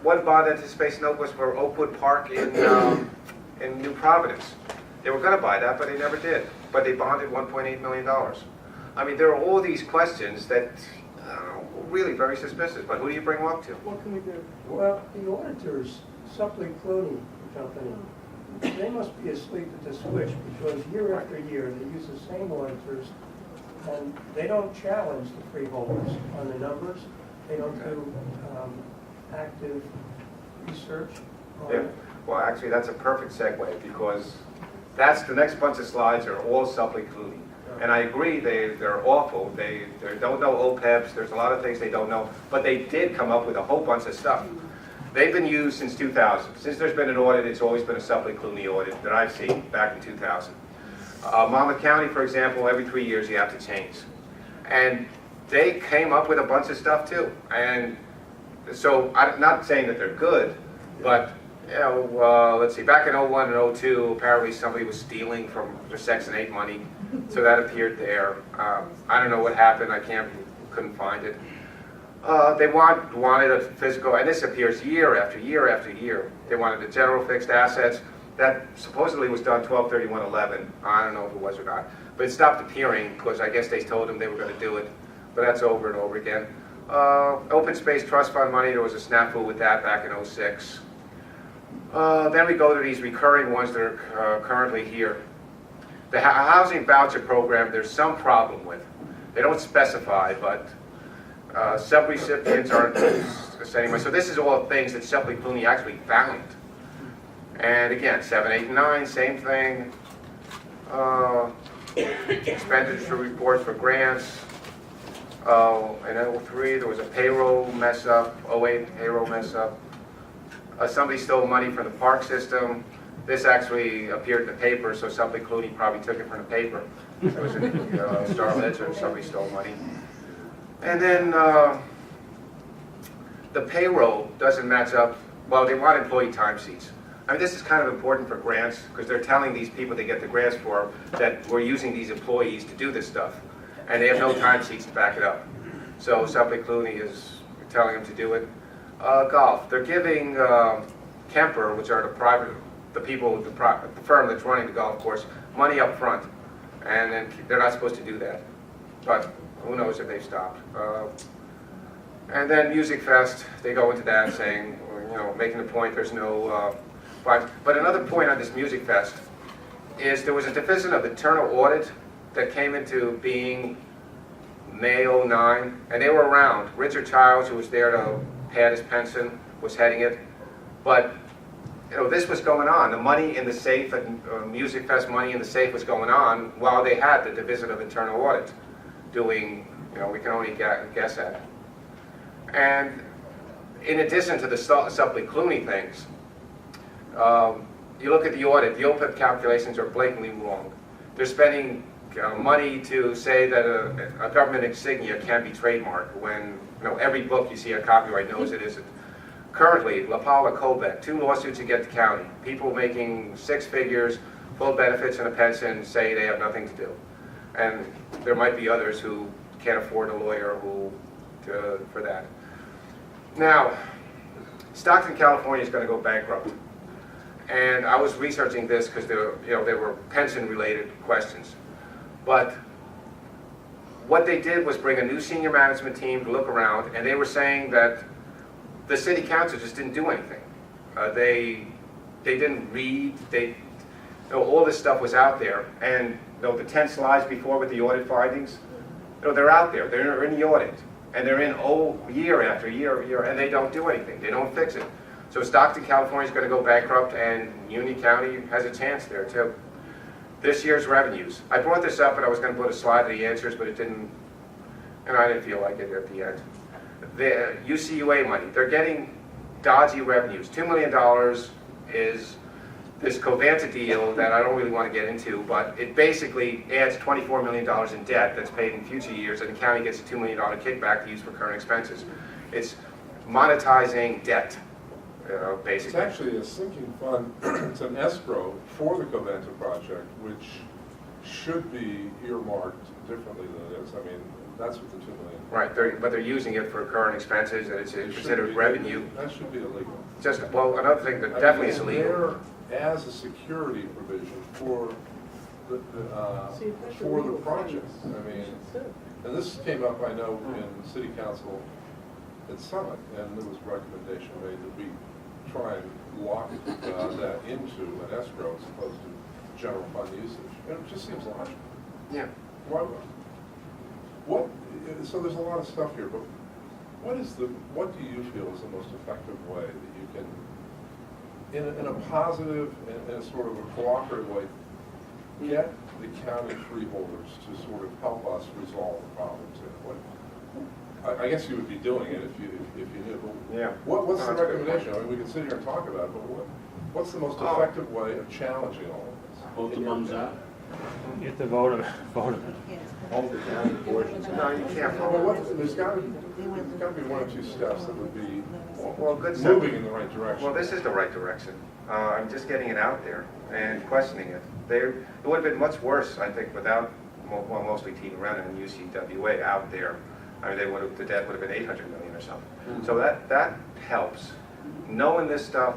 one bond anticipation note was for Oakwood Park in New Providence. They were going to buy that, but they never did. But they bonded $1.8 million. I mean, there are all these questions that are really very suspicious. But who do you bring them up to? What can we do? Well, the auditors, Suppley Clooney Company, they must be asleep at the switch, because year after year, they use the same auditors, and they don't challenge the freeholders on the numbers. They don't do active research on Yeah, well, actually, that's a perfect segue, because that's the next bunch of slides are all Supply Clooney. And I agree, they're awful. They don't know OPEBs, there's a lot of things they don't know, but they did come up with a whole bunch of stuff. They've been used since 2000. Since there's been an audit, it's always been a Supply Clooney audit that I've seen back in 2000. Monmouth County, for example, every 3 years you have to change. And they came up with a bunch of stuff too. And so I'm not saying that they're good, but you know, let's see, back in 01 and 02, apparently somebody was stealing from the Section 8 money, so that appeared there. I don't know what happened, couldn't find it. They wanted a physical, and this appears year after year after year. They wanted the general fixed assets. That supposedly was done 12/31/11. I don't know if it was or not, but it stopped appearing because I guess they told them they were going to do it. But that's over and over again. Open Space Trust Fund money, there was a snafu with that back in 06. Then we go to these recurring ones that are currently here. The housing voucher program, there's some problem with. They don't specify, but sub-recipients aren't anyway. So this is all things that Supply Clooney actually found. And again, 7, 8, and 9, same thing. Expenditure reports for grants. In 03, there was a payroll mess up. 08, payroll mess up. Somebody stole money from the park system. This actually appeared in the paper, so Supply Clooney probably took it from the paper. It was in the Star Ledger, somebody stole money. And then the payroll doesn't match up. Well, they want employee timesheets. I mean, this is kind of important for grants, because they're telling these people they get the grants for that we're using these employees to do this stuff. And they have no timesheets to back it up. So Supply Clooney is telling them to do it. Golf. They're giving Kemper, which are the people, the firm that's running the golf course, money up front. And then they're not supposed to do that. But who knows if they've stopped. And then Music Fest, they go into that saying, you know, making the point there's no but another point on this Music Fest is there was a division of internal audit that came into being May 09, and they were around. Richard Childs, who was there to pad his pension, was heading it. But you know, this was going on. The money in the safe, Music Fest money in the safe was going on while they had the division of internal audit doing, you know, we can only guess at it. And in addition to the Supply Clooney things, you look at the audit, the OPEB calculations are blatantly wrong. They're spending money to say that a government insignia can't be trademarked when, you know, every book you see on copyright knows it isn't. Currently, La Paula Colbeck, 2 lawsuits against the county. People making 6 figures, full benefits and a pension say they have nothing to do. And there might be others who can't afford a lawyer for that. Now, Stockton, California is going to go bankrupt. And I was researching this because there were pension-related questions. But what they did was bring a new senior management team to look around, and they were saying that the city council just didn't do anything. They didn't read. All this stuff was out there, and the 10 slides before with the audit findings, they're out there. They're in the audit, and they're in year after year after year, and they don't do anything. They don't fix it. So Stockton, California is going to go bankrupt, and Union County has a chance there too. This year's revenues. I brought this up, and I was going to put a slide of the answers, but it didn't, and I didn't feel like it at the end. The UCUA money, they're getting dodgy revenues. $2 million is this Covanta deal that I don't really want to get into, but it basically adds $24 million in debt that's paid in future years, and the county gets a $2 million kickback to use for current expenses. It's monetizing debt, basically. It's actually a sinking fund. It's an escrow for the Covanta project, which should be earmarked differently than it is. I mean, that's what the $2 million. Right, but they're using it for current expenses, and it's considered revenue. That should be illegal. Another thing that definitely is illegal. As a security provision for the project. I mean, and this came up, I know, in City Council at Summit, and there was a recommendation made that we try and lock that into an escrow as opposed to general fund usage. It just seems logical. Yeah. Why, so there's a lot of stuff here, but what do you feel is the most effective way that you can, in a positive and in a sort of a cooperative way, get the county freeholders to sort of help us resolve the problems here? I guess you would be doing it if you knew. But Yeah. What's the No, that's a good recommendation? I mean, we can sit here and talk about it, but what's the most effective way of challenging all of this? Vote the bums out. You have to vote them. Hold the county portions. No, you can't Well, vote. there's got to be one or two steps that would be Well, good stuff. moving in the right direction. Well, this is the right direction. I'm just getting it out there and questioning it. It would have been much worse, I think, without, well, mostly Team Renner and UCWA out there. I mean, the debt would have been 800 million or something. So that helps. Knowing this stuff,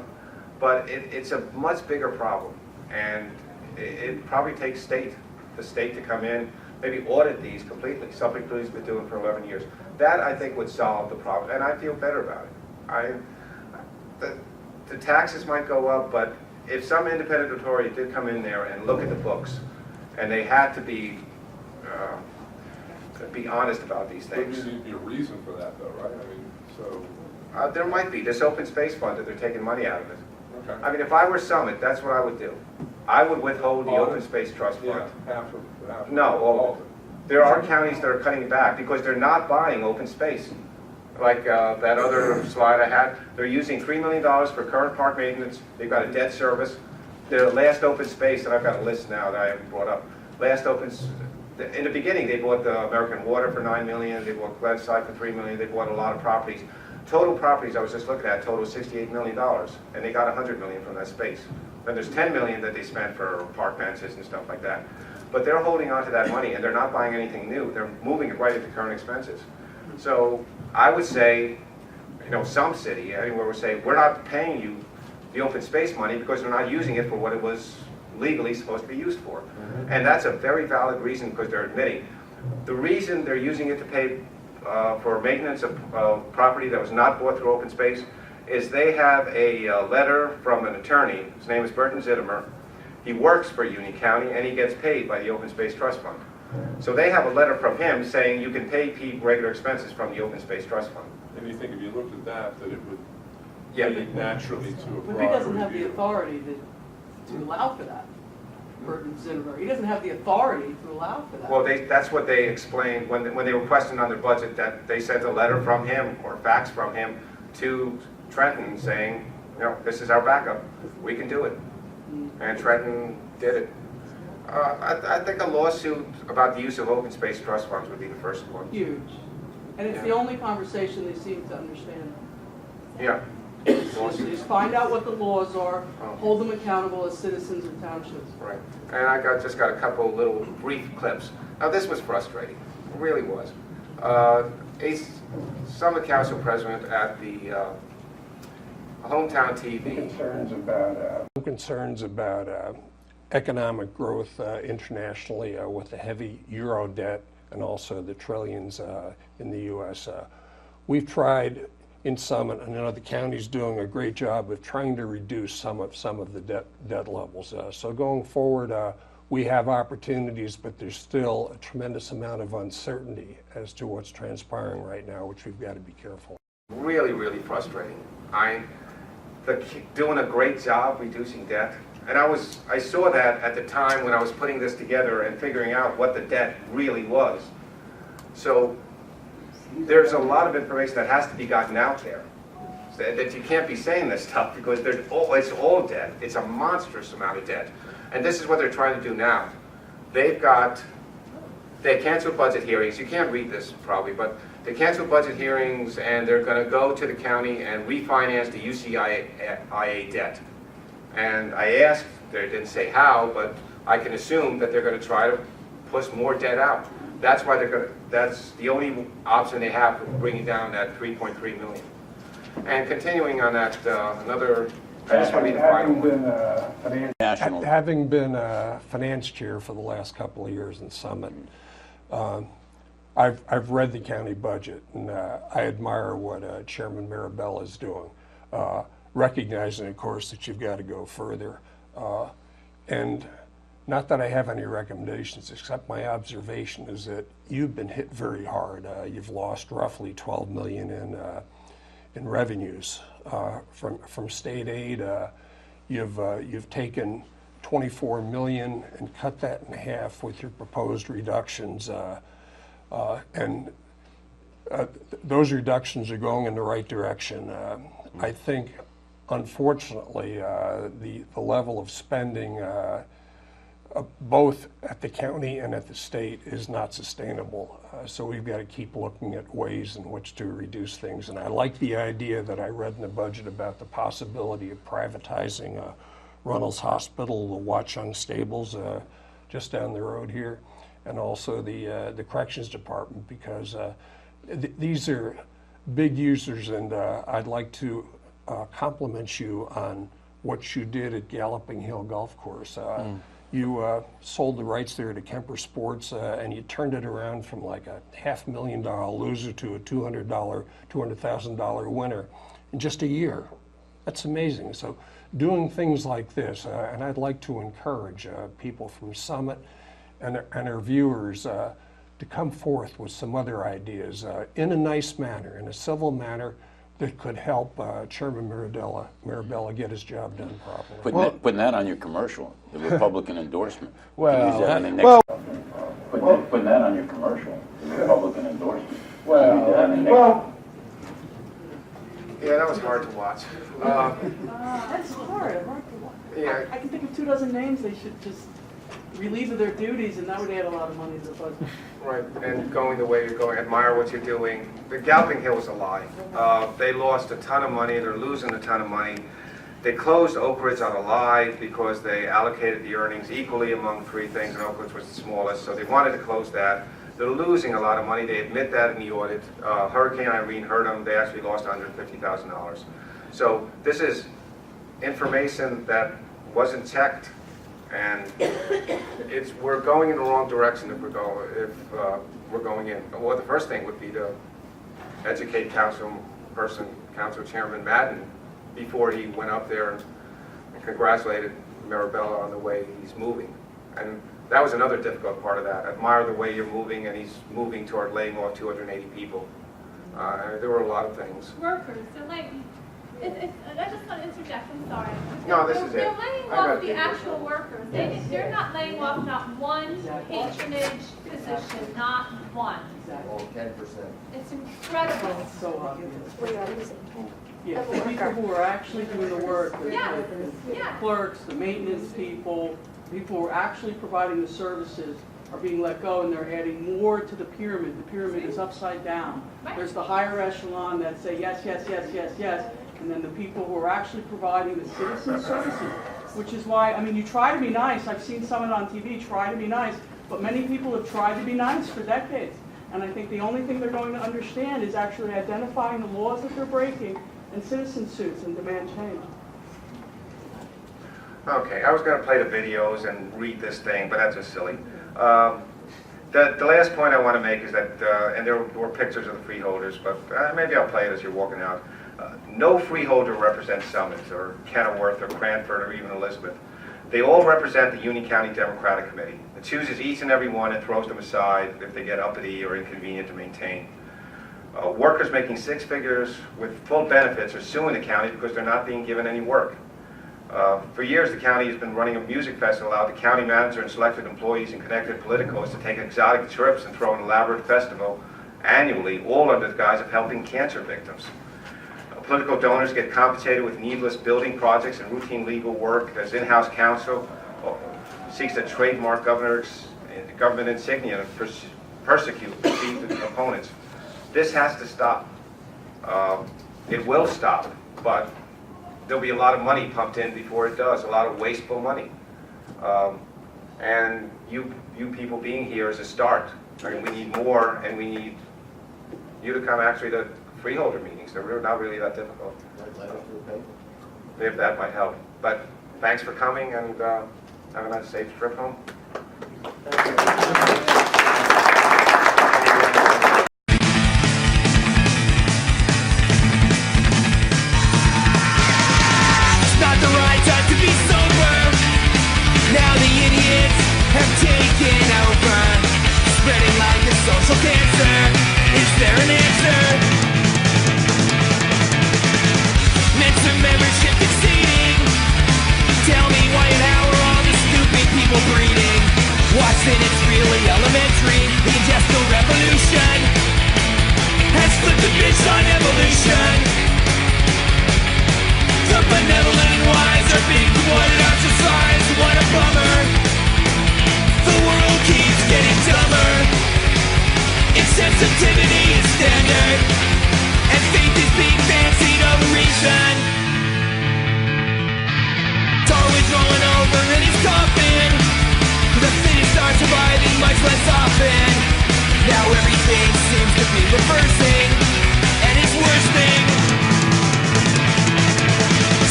but it's a much bigger problem. And it probably takes the state to come in, maybe audit these completely, something Cleve's been doing for 11 years. That, I think, would solve the problem, and I feel better about it. The taxes might go up, but if some independent authority did come in there and look at the books, and they had to be honest about these But things. there needs to be a reason for that, though, right? I mean, so. There might be, this open space fund that they're taking money out of it. Okay. I mean, if I were Summit, that's what I would do. I would withhold the All open of it? space trust fund. Yeah, half of it. No, all of it. There are counties that are cutting it back because they're not buying open space. Like that other slide I had, they're using $3 million for current park maintenance. They've got a debt service. Their last open space, and I've got a list now that I haven't brought up. In the beginning, they bought the American Water for $9 million. They bought Gledside for $3 million. They bought a lot of properties. Total properties I was just looking at total $68 million, and they got $100 million from that space. Then there's $10 million that they spent for park benches and stuff like that. But they're holding on to that money, and they're not buying anything new. They're moving it right into current expenses. So I would say, some city, anywhere would say, we're not paying you the open space money because they're not using it for what it was legally supposed to be used for. And that's a very valid reason because they're admitting. The reason they're using it to pay for maintenance of property that was not bought through open space is they have a letter from an attorney. His name is Burton Zittimer. He works for Union County and he gets paid by the Open Space Trust Fund. So they have a letter from him saying you can pay people regular expenses from the Open Space Trust Fund. And you think if you looked at that it would Yeah, lead naturally to a But broader he doesn't have the review. authority to allow for that. Burton Zimmer, he doesn't have the authority to allow for that. Well, that's what they explained when they were questioned on their budget, that they sent a letter from him or fax from him to Trenton saying, this is our backup. We can do it. And Trenton did it. I think a lawsuit about the use of open space trust funds would be the first one. Huge. And it's Yeah. the only conversation they seem to understand. Yeah. Is find out what the laws are, hold them accountable as citizens of townships. Right. And I just got a couple little brief clips. Now, this was frustrating. It really was. A Summit Council president at the Hometown TV. Concerns about economic growth internationally with the heavy euro debt and also the trillions in the U.S. We've tried in Summit, and I know the county's doing a great job of trying to reduce some of the debt levels. So going forward, we have opportunities, but there's still a tremendous amount of uncertainty as to what's transpiring right now, which we've got to be careful. Really, really frustrating. Doing a great job reducing debt. And I saw that at the time when I was putting this together and figuring out what the debt really was. So there's a lot of information that has to be gotten out there. That you can't be saying this stuff because it's all debt. It's a monstrous amount of debt. And this is what they're trying to do now. They canceled budget hearings. You can't read this probably, but they canceled budget hearings and they're going to go to the county and refinance the UCIA debt. And I asked, they didn't say how, but I can assume that they're going to try to push more debt out. That's why that's the only option they have for bringing down that 3.3 million. And continuing on that, I just want to read the final one. Having been a finance chair for the last couple of years in Summit, I've read the county budget, and I admire what Chairman Marabella is doing. recognizing, of course, that you've got to go further. And not that I have any recommendations, except my observation is that you've been hit very hard. You've lost roughly $12 million in revenues from state aid. You've taken $24 million and cut that in half with your proposed reductions, those reductions are going in the right direction. I think, unfortunately, the level of spending, both at the county and at the state, is not sustainable. So we've got to keep looking at ways in which to reduce things. And I like the idea that I read in the budget about the possibility of privatizing Runnels Hospital, the Watchung Stables just down the road here, and also the Corrections Department, because these are big users, and I'd like to compliment you on what you did at Galloping Hill Golf Course. You sold the rights there to Kemper Sports, and you turned it around from like a $500,000 loser to a $200,000 winner in just a year. That's amazing. So doing things like this, and I'd like to encourage people from Summit and our viewers to come forth with some other ideas in a nice manner, in a civil manner, that could help Chairman Mirabella get his job done properly. Putting that on your commercial, the Republican endorsement. Well, putting that on your commercial, the Republican endorsement. Yeah, that was hard to watch. That's hard to watch. Yeah. I can think of 24 names they should just relieve of their duties, and that would add a lot of money to the budget. Right, and going the way you're going, admire what you're doing. The Galloping Hill was a lie. They lost a ton of money, they're losing a ton of money. They closed Oak Ridge on a lie because they allocated the earnings equally among three things, and Oak Ridge was the smallest, so they wanted to close that. They're losing a lot of money, they admit that in the audit. Hurricane Irene hurt them, they actually lost $150,000. So this is information that wasn't checked, and we're going in the wrong direction if we're going in. Well, the first thing would be to educate Council Chairman Madden before he went up there and congratulated Mirabella on the way he's moving. And that was another difficult part of that. Admire the way you're moving, and he's moving toward laying off 280 people. There were a lot of things. Workers, they're like, I just want to interject, I'm sorry. No, this is it. They're laying off the actual workers. They're not laying off not one patronage position, not one. All 10%. It's incredible. It's so obvious. Yeah, the people who are actually doing the work, the clerks, the maintenance people who are actually providing the services are being let go, and they're adding more to the pyramid. The pyramid is upside down. There's the higher echelon that say yes, yes, yes, yes, yes, and then the people who are actually providing the citizen services, which is why, I mean, you try to be nice. I've seen Summit on TV try to be nice, but many people have tried to be nice for decades. And I think the only thing they're going to understand is actually identifying the laws that they're breaking and citizen suits and demand change. Okay, I was going to play the videos and read this thing, but that's just silly. The last point I want to make is that, and there were pictures of the freeholders, but maybe I'll play it as you're walking out. No freeholder represents Summit or Kenilworth or Cranford or even Elizabeth. They all represent the Union County Democratic Committee. It chooses each and every one and throws them aside if they get uppity or inconvenient to maintain. Workers making six figures with full benefits are suing the county because they're not being given any work. For years, the county has been running a music festival, allowed the county manager and selected employees and connected politicos to take exotic trips and throw an elaborate festival annually, all under the guise of helping cancer victims. Political donors get compensated with needless building projects and routine legal work as in-house counsel seeks to trademark government insignia and persecute perceived opponents. This has to stop. It will stop, but there'll be a lot of money pumped in before it does, a lot of wasteful money. And you people being here is a start. I mean, we need more, and we need you to come actually to freeholder meetings. They're not really that difficult. If that might help. But thanks for coming, and have a nice safe trip home. there an answer? Mensa membership exceeding. Tell me why and how are all these stupid people breeding? Watson, it's really elementary. The industrial revolution has flipped the bitch on evolution. The benevolent wise are being promoted out to size. What a bummer. The world keeps getting dumber. Insensitivity is standard, and faith is being fancied over reason. Darwin's rolling over in his coffin. The fittest are surviving much less often. Now everything seems to be reversing, and it's worsening.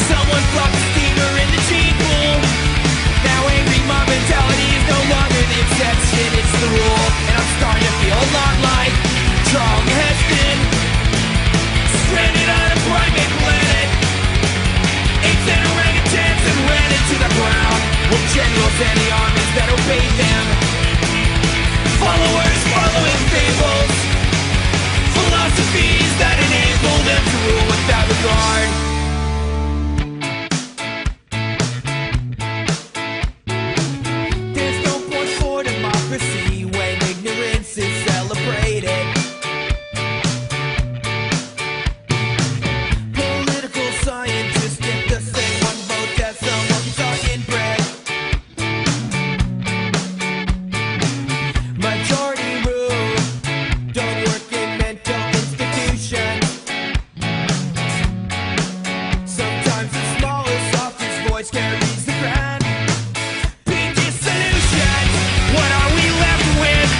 Someone flopped a steamer in the gene pool. Now angry mob mentality is no longer the exception, it's the rule. And I'm starting to feel a lot like Charlton Heston, stranded on a primate planet. Apes and orangutans and ran into the ground, with generals and the armies that obeyed them. Followers following fables, philosophies that enable them to rule without regard. There's no point for democracy when ignorance is celebrated. Political scientists get the same one vote as some walkie-talkie bread. Majority rule don't work in mental institutions. Sometimes the smallest, softest voice carries the crown. Big dissolution, what are we left with?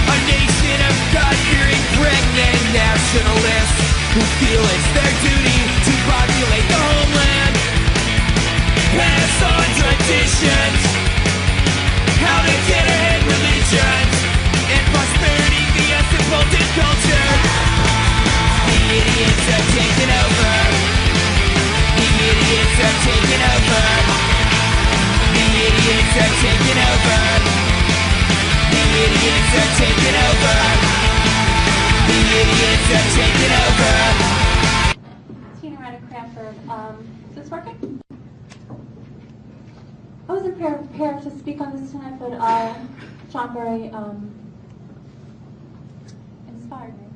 A nation of God-fearing pregnant nationalists who feel it's their duty to populate the homeland. Pass on traditions, how to get ahead religions, and prosperity via simple culture. The idiots have taken over. The idiots have taken over. The idiots have taken over. The idiots have taken over. The idiots have taken over. Tina Ryder Cranford. Is this working? I wasn't prepared to speak on this tonight, but John Barry inspired me.